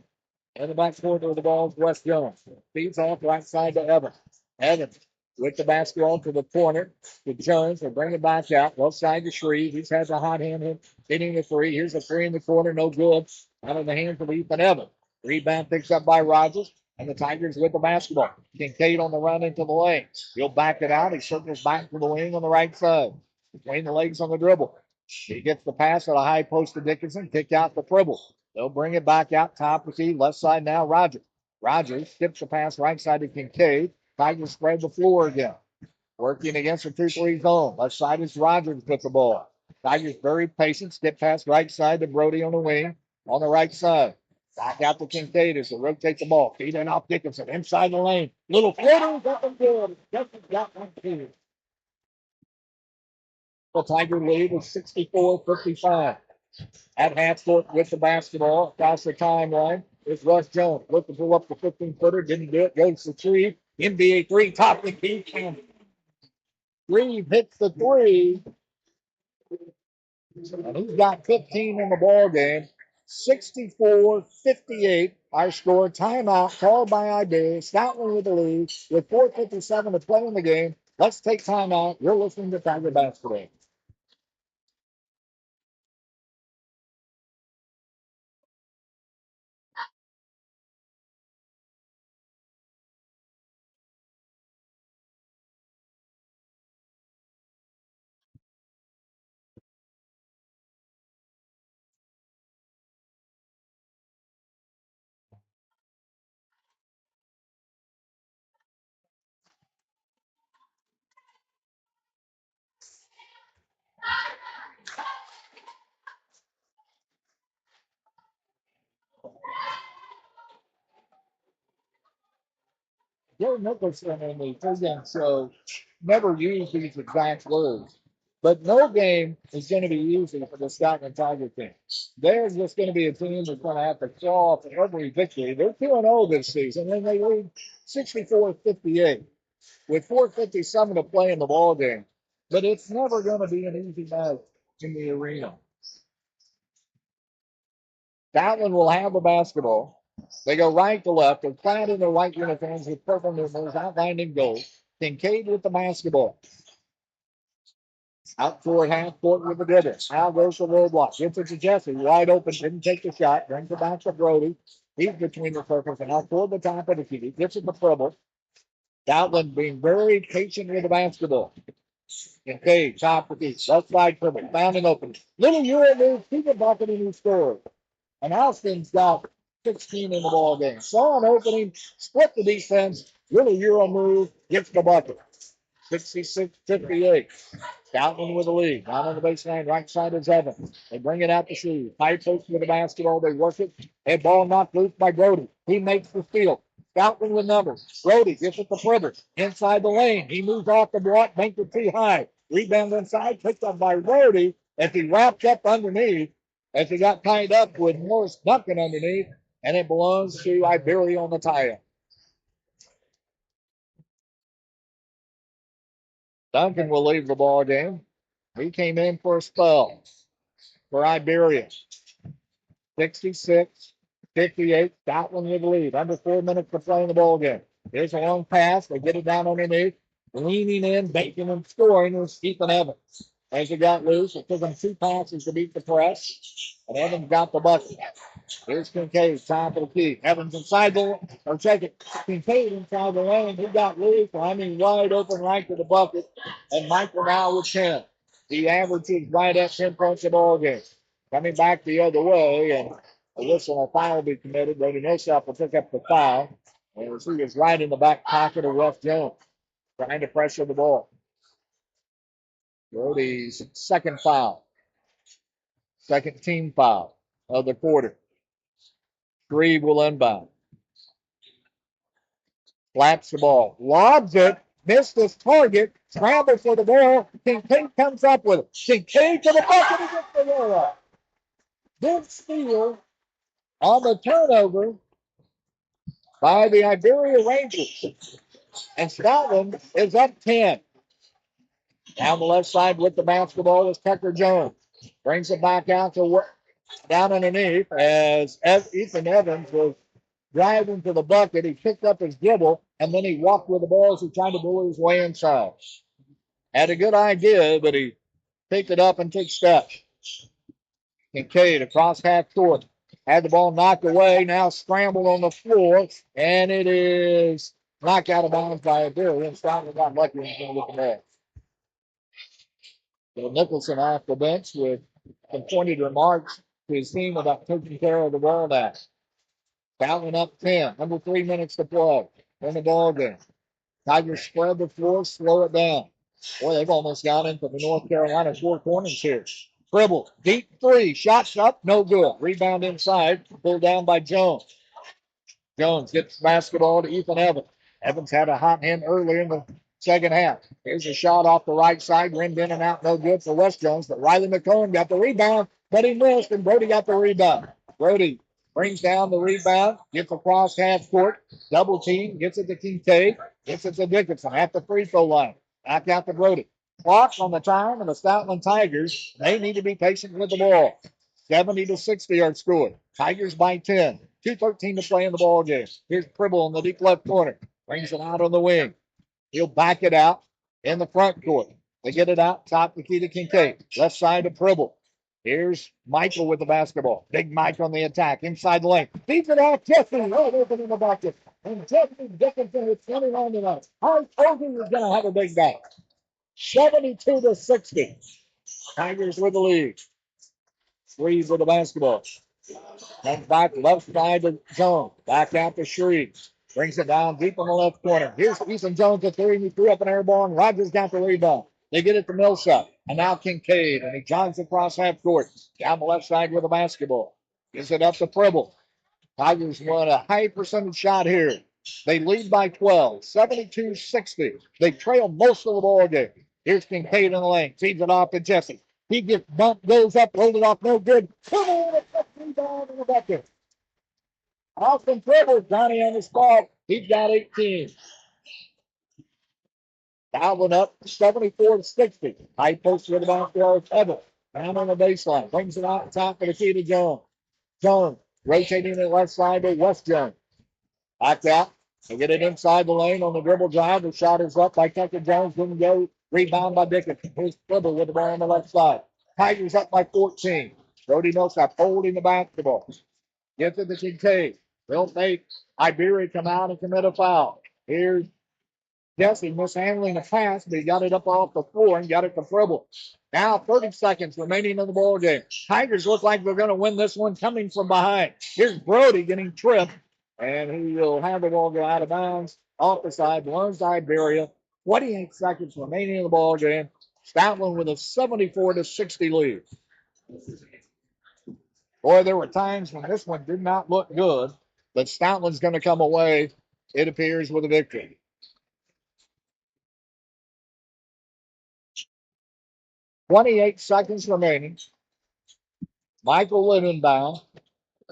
Speaker 2: In the back corner of the ball is West Jones. Feeds off right side to Evans. Evans with the basketball to the corner to Jones. They bring it back out. Left side to Shreve. He's has a hot hand hitting the three. Here's a three in the corner. No good. Out of the hands of Ethan Evans. Rebound picks up by Rogers. And the Tigers with the basketball. Kincaid on the run into the lane. He'll back it out. He circles back to the wing on the right side. Between the legs on the dribble. He gets the pass at a high post to Dickinson. Kick out the Fribble. They'll bring it back out top of the left side now. Rogers Rogers skips the pass right side to Kincaid. Tigers spread the floor again. Working against the 2-3 zone. Left side is Rogers with the ball. Tigers very patient. Skip pass right side to Brody on the wing. On the right side. Back out to Kincaid as they rotate the ball. Feed in off Dickinson. Inside the lane. Little floater. Up and good. Justin got one too. The Tiger lead is 64-55. At half court with the basketball across the timeline is Russ Jones. Looking to pull up the 15-footer. Didn't do it. Goes to three. NBA three. Top of the key. Reeve hits the three. And he's got 15 in the ball game. 64-58. Our score. Timeout called by Iberia. Stoutland with the lead with 4:57 to play in the game. Let's take timeout. You're listening to Tiger Basketball. Joe Nicholson in the pregame show never used these exact words. But no game is going to be easy for the Stoutland Tiger team. They're just going to be a team that's going to have to claw for every victory. They're 2-0 this season, and they lead 64-58 with 4:57 to play in the ball game. But it's never going to be an easy match in the arena. Stoutland will have the basketball. They go right to left. They're clad in their white uniforms with purple numerals outlined in gold. Kincaid with the basketball. Out toward half court with the dribble. Now goes the roadblock. Gets it to Jesse. Wide open. Didn't take the shot. Brings it back to Brody. He's between the circles and out toward the top of the key. Gets it to Fribble. Stoutland being very patient with the basketball. Kincaid, top of the key. Left side Fribble. Found an opening. Little Euro move. Keep it bucket and he scored. And Alston's got 16 in the ball game. Saw an opening, split the defense, little Euro move, gets the bucket. 66-58. Stoutland with the lead. Down on the baseline, right side is Evans. They bring it out to shoot. High post with the basketball. They work it. Head ball knocked loose by Brody. He makes the steal. Stoutland with numbers. Brody gets it to Fribble. Inside the lane. He moves off the block, banks it too high. Rebound inside, picked up by Brody as he wrapped up underneath. As he got tied up with Morris Duncan underneath, and it belongs to Iberia on the tie-up. Duncan will leave the ball game. He came in for a spell for Iberia. 66-58. Stoutland with the lead. Under 4 minutes to play in the ball game. Here's a long pass. They get it down underneath. Leaning in, banking and scoring was Ethan Evans. As he got loose, it took him 2 passes to beat the press. And Evans got the bucket. Here's Kincaid, top of the key. Evans inside the, or check it. Kincaid inside the lane. He got loose. I mean, wide open right to the bucket. And Michael now with 10. He averages right at 10 points a ball game. Coming back the other way, and a whistle, a foul will be committed. Brody Millsap will pick up the foul. And we'll see it's right in the back pocket of Russ Jones, trying to pressure the ball. Brody's second foul. Second team foul of the quarter. Reeve will inbound. Flaps the ball. Lobs it. Missed his target. Scrambles for the ball. Kincaid comes up with it. Kincaid to the bucket against the roll. Good steal on the turnover by the Iberia Rangers. And Stoutland is up 10. Down the left side with the basketball is Tucker Jones. Brings it back out to work down underneath as Ethan Evans was driving to the bucket. He picked up his dribble, and then he walked with the ball as he tried to bully his way inside. Had a good idea, but he picked it up and took steps. Kincaid across half court. Had the ball knocked away, now scrambled on the floor, and it is knocked out of bounds by Iberia. And Stoutland got lucky and going to get the net. So Nicholson off the bench with some pointed remarks to his team about taking care of the ball now. Stoutland up 10. Under 3 minutes to play in the ball game. Tigers spread the floor, slow it down. Boy, they've almost got into the North Carolina four corners here. Dribble, deep three, shots up, no good. Rebound inside, pulled down by Jones. Jones gets basketball to Ethan Evans. Evans had a hot hand earlier in the second half. Here's a shot off the right side, rimmed in and out, no good for West Jones. But Riley McComb got the rebound, but he missed, and Brody got the rebound. Brody brings down the rebound, gets across half court, double team, gets it to Kincaid, gets it to Dickinson at the free throw line. Back out to Brody. Clock on the time of the Stoutland Tigers. They need to be patient with the ball. 70-60 our score. Tigers by 10. 2:13 to play in the ball game. Here's Pribble in the deep left corner. Brings it out on the wing. He'll back it out in the front court. They get it out top to Keita Kincaid. Left side to Pribble. Here's Michael with the basketball. Big Mike on the attack. Inside the lane. Feeds it out. Jesse right open in the bucket. And Jesse Dickinson is 21 tonight. I told you you're going to have a big day. 72-60. Tigers with the lead. Shreves with the basketball. Comes back left side to Jones. Back out to Shreves. Brings it down deep in the left corner. Here's Ethan Jones at three. He threw up an air ball, and Rogers got the rebound. They get it to Millsap. And now Kincaid. And he jogs across half court. Down the left side with the basketball. Gives it up to Pribble. Tigers won a high percentage shot here. They lead by 12, 72-60. They trail most of the ball game. Here's Kincaid in the lane. Feeds it off to Jesse. He gets bumped, goes up, rolled it off, no good. Come on, a rebound in the bucket. Austin Pribble, Johnny on the spot. He's got 18. Stoutland up 74-60. High post with the basketball. Evans down on the baseline. Brings it out top for the key to Jones. Jones rotating to the left side to West Jones. Back out. They get it inside the lane on the dribble drive. The shot is up by Tucker Jones. Didn't go. Rebound by Dickinson. Here's Pribble with the ball on the left side. Tigers up by 14. Brody Millsap holding the basketball. Gets it to Kincaid. They'll make Iberia come out and commit a foul. Here's Jesse mishandling the pass, but he got it up off the floor and got it to Pribble. Now 30 seconds remaining in the ball game. Tigers look like they're going to win this one coming from behind. Here's Brody getting tripped, and he will have the ball go out of bounds off the side. Belongs to Iberia. 28 seconds remaining in the ball game. Stoutland with a 74-60 lead. Boy, there were times when this one did not look good, but Stoutland's going to come away, it appears, with a victory. 28 seconds remaining. Michael Lidenbaum.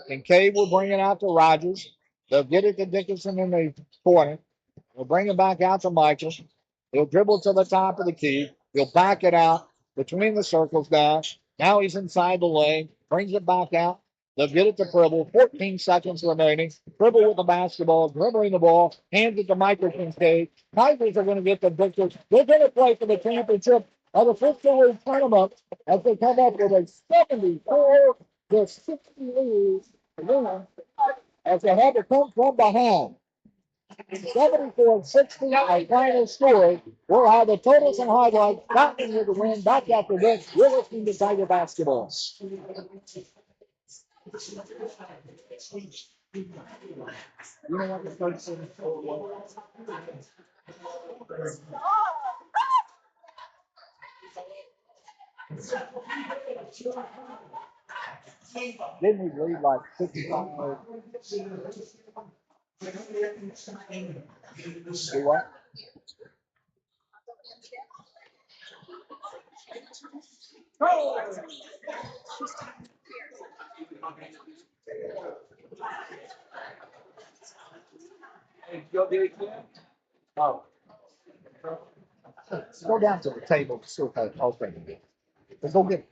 Speaker 2: Kincaid will bring it out to Rogers. They'll get it to Dickinson in the corner. They'll bring it back out to Michael. He'll dribble to the top of the key. He'll back it out between the circles now. Now he's inside the lane. Brings it back out. They'll get it to Pribble. 14 seconds remaining. Pribble with the basketball, dribbling the ball, hands it to Michael Kincaid. Tigers are going to get the victory. They're going to play for the championship of the Frisco tournament as they come up with a 74-60 lead win as they had to come from behind. 74-60, our final score. We'll have the totals and highlights. Stoutland with the win. Back after this, you're listening to Tiger Basketball. You know what the first thing was? Didn't we lead like 55? Do what? Oh. Go down to the table to see what the whole thing is. Let's go get it.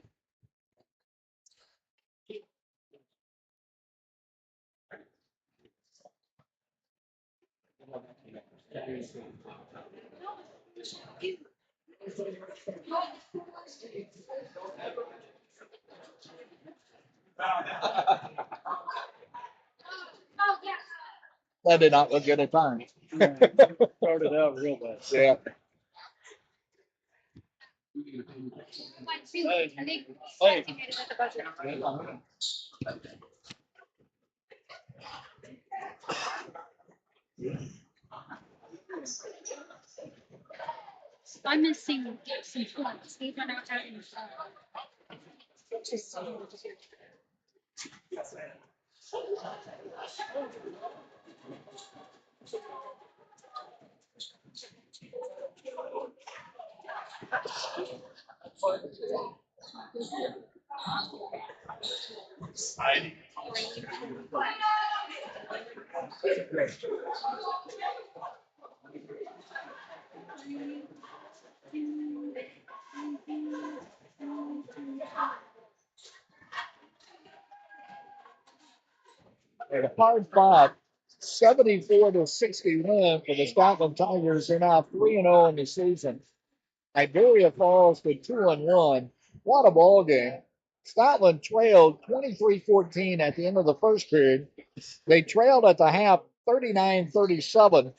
Speaker 2: That did not look good at times.
Speaker 5: Started out real bad.
Speaker 2: Yeah.
Speaker 3: I'm missing some points. These are not having just
Speaker 2: And a hard fought 74 to 60 win for the Stoutland Tigers. They're now 3-0 in the season. Iberia falls to 2-1. What a ball game. Stoutland trailed 23-14 at the end of the first period. They trailed at the half 39-37,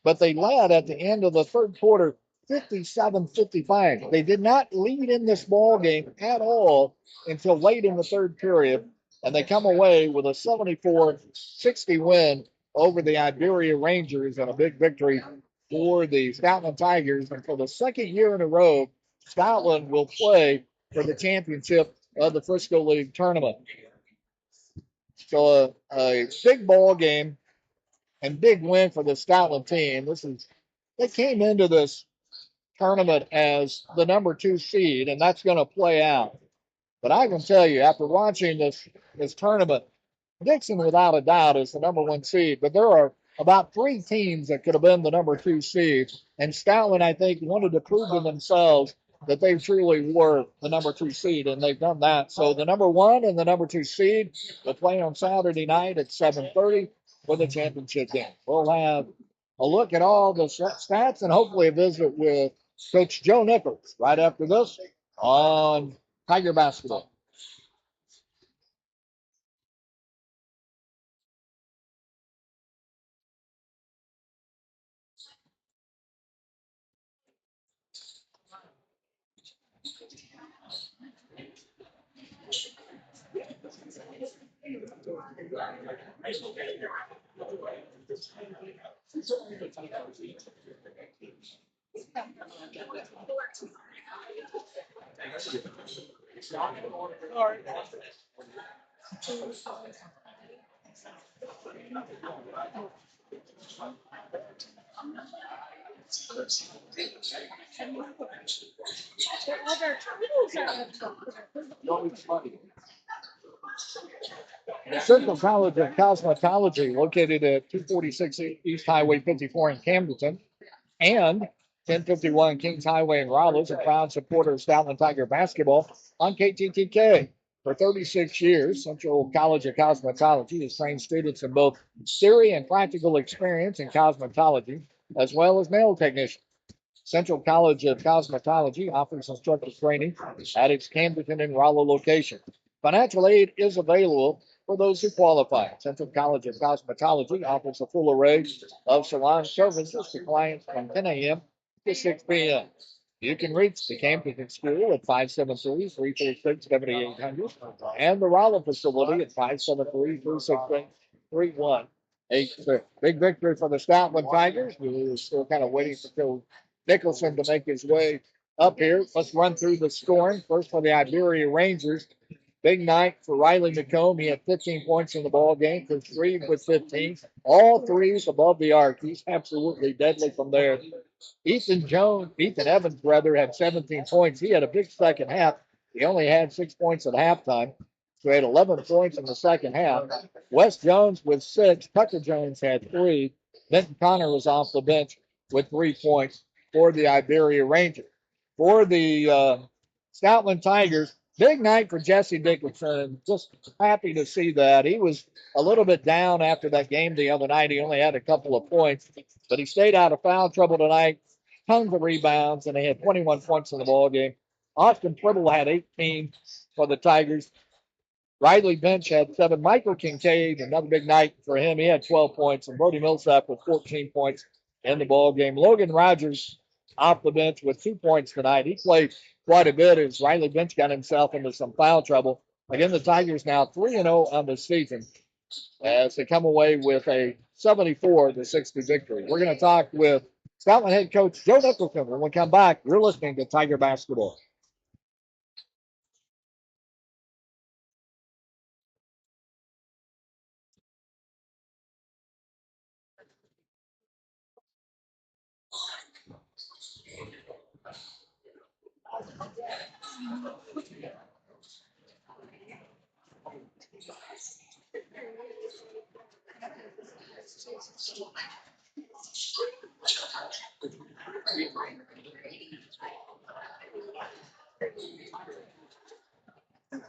Speaker 2: but they led at the end of the third quarter 57-55. They did not lead in this ball game at all until late in the third period, and they come away with a 74-60 win over the Iberia Rangers and a big victory for the Stoutland Tigers. And for the second year in a row, Stoutland will play for the championship of the Frisco League tournament. So a big ball game and big win for the Stoutland team. They came into this tournament as the number 2 seed, and that's going to play out. But I can tell you, after watching this tournament, Dixon, without a doubt, is the number 1 seed. But there are about 3 teams that could have been the number 2 seed, and Stoutland, I think, wanted to prove to themselves that they truly were the number 2 seed, and they've done that. So the number 1 and the number 2 seed will play on Saturday night at 7:30 for the championship game. We'll have a look at all the stats and hopefully a visit with Coach Joe Nichols right after this on Tiger Basketball.
Speaker 3: all their totals are up.
Speaker 2: Central College of Cosmetology, located at 246 East Highway 54 in Camdenton, and 1051 Kings Highway in Raleigh, is a proud supporter of Stoutland Tiger basketball on KTTK. For 36 years, Central College of Cosmetology has trained students in both theory and practical experience in cosmetology, as well as nail technicians. Central College of Cosmetology offers instructor training at its Camden and Raleigh location. Financial aid is available for those who qualify. Central College of Cosmetology offers a full array of salon services to clients from 10 a.m. to 6 p.m. You can reach the Camden School at 573-346-7800 and the Raleigh facility at 573-363-3186. Big victory for the Stoutland Tigers. We were still kind of waiting for Phil Nicholson to make his way up here. Let's run through the scoring. First for the Iberia Rangers. Big night for Riley McComb. He had 15 points in the ball game for 3 with 15. All threes above the arc. He's absolutely deadly from there. Ethan Evans, brother, had 17 points. He had a big second half. He only had 6 points at halftime. So he had 11 points in the second half. Wes Jones with 6. Tucker Jones had 3. Benton Connor was off the bench with 3 points for the Iberia Rangers. For the Stoutland Tigers, big night for Jesse Dickinson. Just happy to see that. He was a little bit down after that game the other night. He only had a couple of points, but he stayed out of foul trouble tonight. Tons of rebounds, and they had 21 points in the ball game. Austin Tribble had 18 for the Tigers. Riley Bench had 7. Michael Kincaid, another big night for him. He had 12 points, and Brody Millsap with 14 points in the ball game. Logan Rogers off the bench with 2 points tonight. He played quite a bit as Riley Bench got himself into some foul trouble. Again, the Tigers now 3-0 on the season as they come away with a 74-60 victory. We're going to talk with Stoutland head coach Joe Nicholson when we come back. You're listening to Tiger Basketball.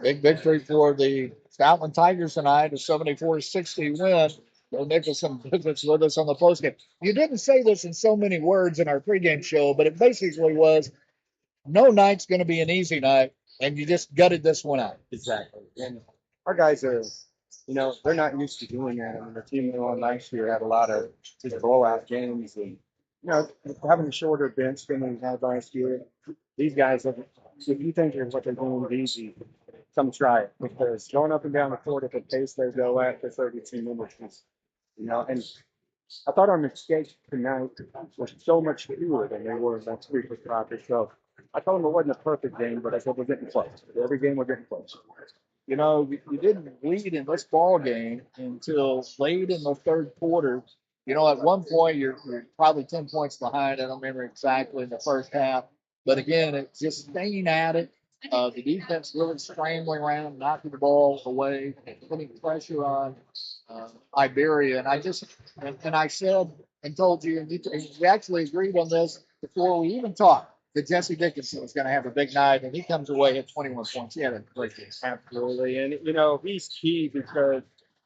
Speaker 2: Big victory for the Stoutland Tigers tonight, a 74-60 win. Joe Nicholson visits with us on the postgame. You didn't say this in so many words in our pregame show, but it basically was no night's going to be an easy night, and you just gutted this one out.
Speaker 6: Exactly. And our guys are, they're not used to doing that. I mean, the team we won last year had a lot of just blowout games and, having a shorter bench than we had last year. These guys, if you think what they're doing is easy, come try it because going up and down the court at the pace they go at for 32 minutes is, and I thought our mistakes tonight were so much fewer than they were last week with Rockets. So I told them it wasn't a perfect game, but I said we're getting close. Every game we're getting close.
Speaker 2: You didn't lead in this ball game until late in the third quarter. At one point you're probably 10 points behind. I don't remember exactly in the first half, but again, it's just staying at it. The defense really scrambling around, knocking the ball away, putting pressure on Iberia. And I said and told you, and we actually agreed on this before we even talked, that Jesse Dickinson was going to have a big night, and he comes away at 21 points. He had a great game.
Speaker 6: Absolutely. And, he's key because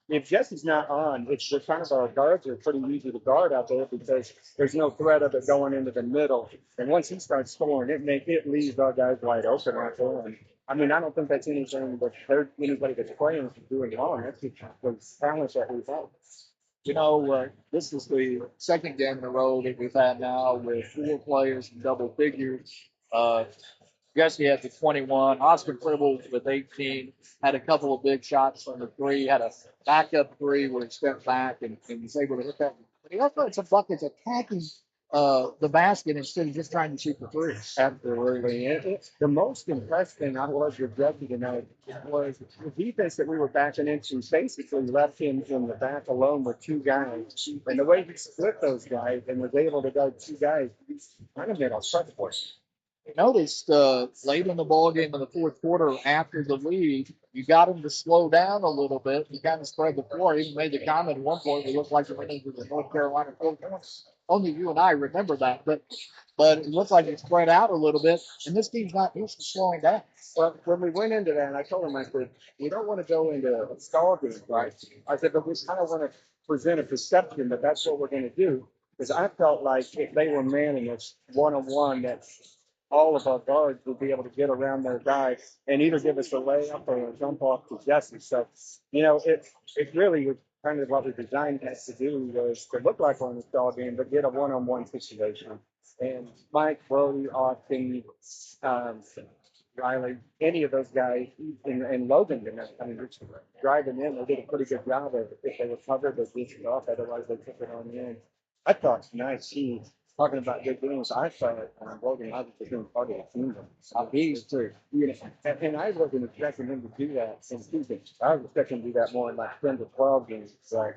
Speaker 6: if Jesse's not on, it's the kind of our guards are pretty easy to guard out there because there's no threat of it going into the middle. And once he starts scoring, it leaves our guys wide open out there. And, I don't think that's anything that anybody that's playing is doing wrong. That's the talent that we've had.
Speaker 2: This is the second game in a row that we've had now with 4 players in double figures. Jesse had the 21. Oscar Cribble with 18. Had a couple of big shots from the 3. Had a backup 3 where he stepped back and was able to hit that. But he also had some buckets attacking the basket instead of just trying to shoot the 3.
Speaker 6: Absolutely. And the most impressed thing I was with Jesse tonight was the defense that we were backing into basically left him in the back alone with 2 guys. And the way he split those guys and was able to guard 2 guys, kind of made a front for us.
Speaker 2: Noticed late in the ball game in the fourth quarter after the lead, you got him to slow down a little bit. He kind of spread the floor. He even made the comment at one point, it looked like he went into the North Carolina court. Only you and I remember that, but it looks like it spread out a little bit, and this team's not used to slowing down.
Speaker 6: Well, when we went into that, I told him, I said, we don't want to go into a stall game, right? I said, but we kind of want to present a perception that that's what we're going to do. Because I felt like if they were manning us one-on-one, that all of our guards would be able to get around their guy and either give us a layup or a jump off to Jesse. So, it really was kind of what we designed us to do was to look like we're in a stall game, but get a one-on-one situation. And Mike, Brody, Austin, Riley, any of those guys, and Logan, driving in, they did a pretty good job of it. If they were covered, they did it off. Otherwise, they took it on the end. I thought tonight, talking about good games, I thought Logan was being part of the team. He's too. And I wasn't expecting him to do that in 2 games. I was expecting him to do that more in like 10 to 12 games. So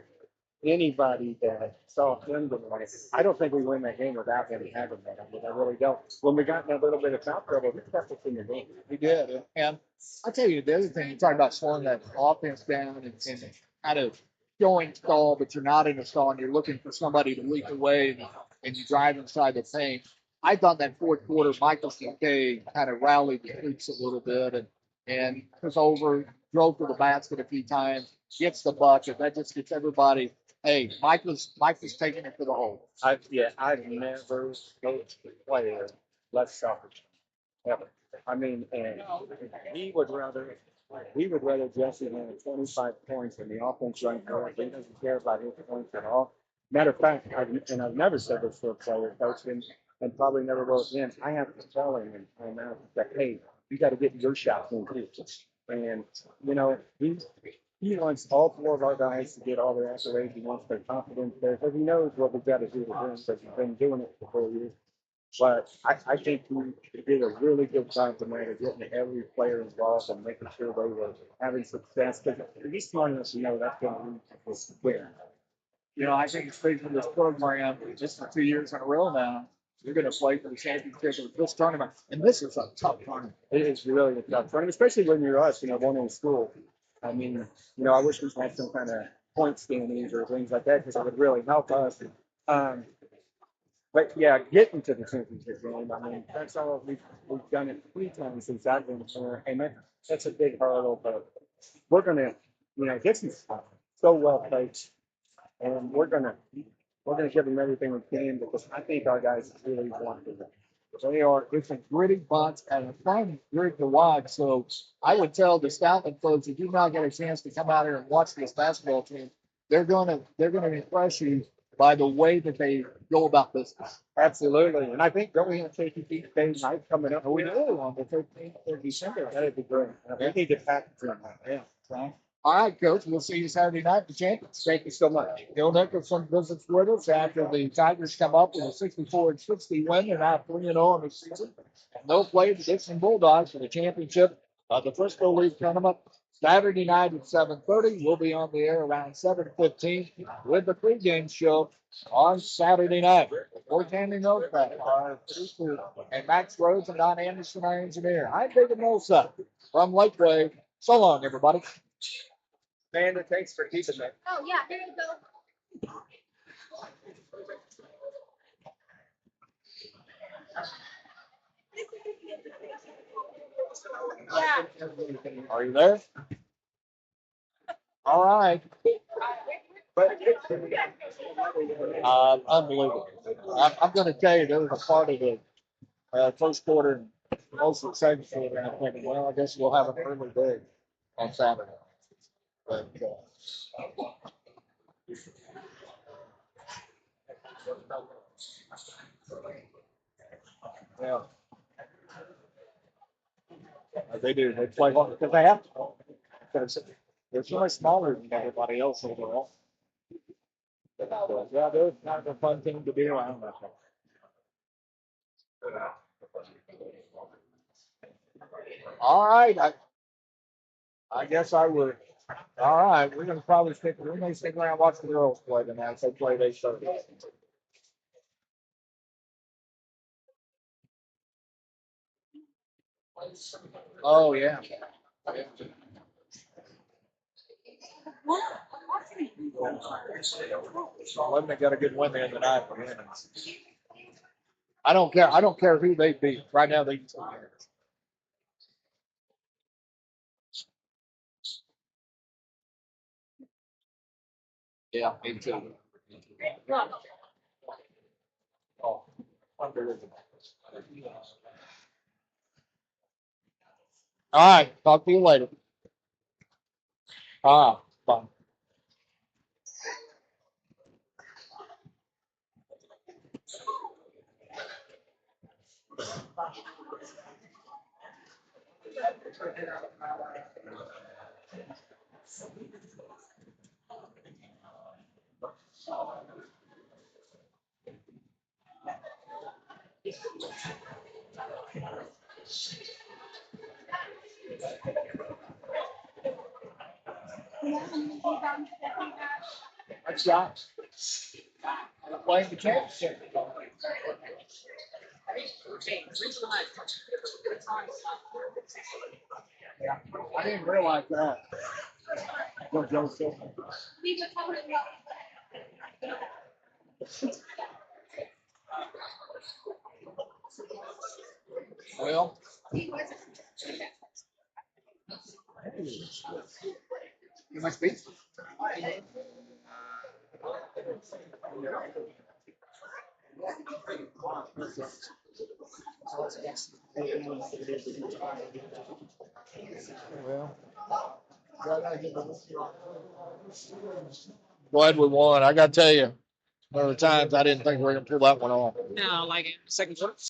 Speaker 6: anybody that saw him tonight, I don't think we win that game without him having that. I really don't. When we got in a little bit of foul trouble, he kept us in the game.
Speaker 2: He did. And I'll tell you, the other thing, you talk about slowing that offense down and kind of showing stall, but you're not in a stall and you're looking for somebody to leak away and you drive inside the paint. I thought that fourth quarter, Michael Kincaid kind of rallied the troops a little bit and was over, drove to the basket a few times, gets the bucket. That just gets everybody. Hey, Mike was taking it to the hole.
Speaker 6: I've never coached a player less selfish ever. And he would rather Jesse have 25 points in the offense run forward. He doesn't care about his points at all. Matter of fact, I've never said this to a player coach and probably never will again. I have to tell him and that, hey, you got to get your shots in too. And he wants all four of our guys to get all their accolades. He wants their confidence there because he knows what we've got to do to win because he's been doing it for 4 years. But I think he did a really good job tonight of getting every player involved and making sure they were having success. Because he's smart enough to know that's going to lead to this win.
Speaker 2: You know, I think it's big for this program just for 2 years in a row now. You're going to play for the championship of this tournament. And this is a tough tournament.
Speaker 6: It is really a tough tournament, especially when you're us, one in school. I mean, I wish we had some kind of point standings or things like that because it would really help us. But yeah, getting to the championship game, I mean, that's all we've done it 3 times since I've been here, and that's a big hurdle. But we're gonna, this is so well coached, and we're gonna give them everything we can because I think our guys really want it.
Speaker 2: They are, it's a gritty bunch and a fun group to watch. So I would tell the Stoutland folks, if you not get a chance to come out here and watch this basketball team, they're gonna impress you by the way that they go about business.
Speaker 6: Absolutely, and I think don't we have KTTK night coming up?
Speaker 2: We do on the 13th of December.
Speaker 6: That'd be great. We need to pack the
Speaker 2: Yeah. So, all right, Coach. We'll see you Saturday night, the champions.
Speaker 6: Thank you so much.
Speaker 2: Bill Nicholson visits with us after the Tigers come up with a 64-60 win. They're now 3-0 in the season. No play the Dixon Bulldogs for the championship of the Frisco League tournament. Saturday night at 7:30. We'll be on the air around 7:15 with the pregame show on Saturday night. We're handing those back. Our producer and Max Rhodes and Don Anderson, our engineer. I'm David Millsap from Lakeway. So long, everybody.
Speaker 6: Amanda, thanks for keeping that.
Speaker 3: Oh, yeah, here you go. Yeah.
Speaker 2: Are you there? All right. Unbelievable. I'm going to tell you, there was a part of the first quarter, most of the second quarter, and I'm thinking, well, I guess we'll have an early day on Saturday. But, yeah. They do. They play hard because they have to. Because they're so much smaller than everybody else overall. Yeah, they're kind of a fun team to be around. All right. I guess I would. All right. We're going to probably stick around and watch the girls play tonight. They play they start. Oh, yeah. Lebanon got a good win there tonight. I don't care. I don't care who they beat. Right now, they. Yeah, me too. Oh, unbelievable. All right. Talk to you later. Bye. Good shot. Playing the championship. I didn't realize that. Well, you must be. Well, glad we won. I got to tell you, there were times I didn't think we were going to pull that one off.
Speaker 7: No, like second quarter.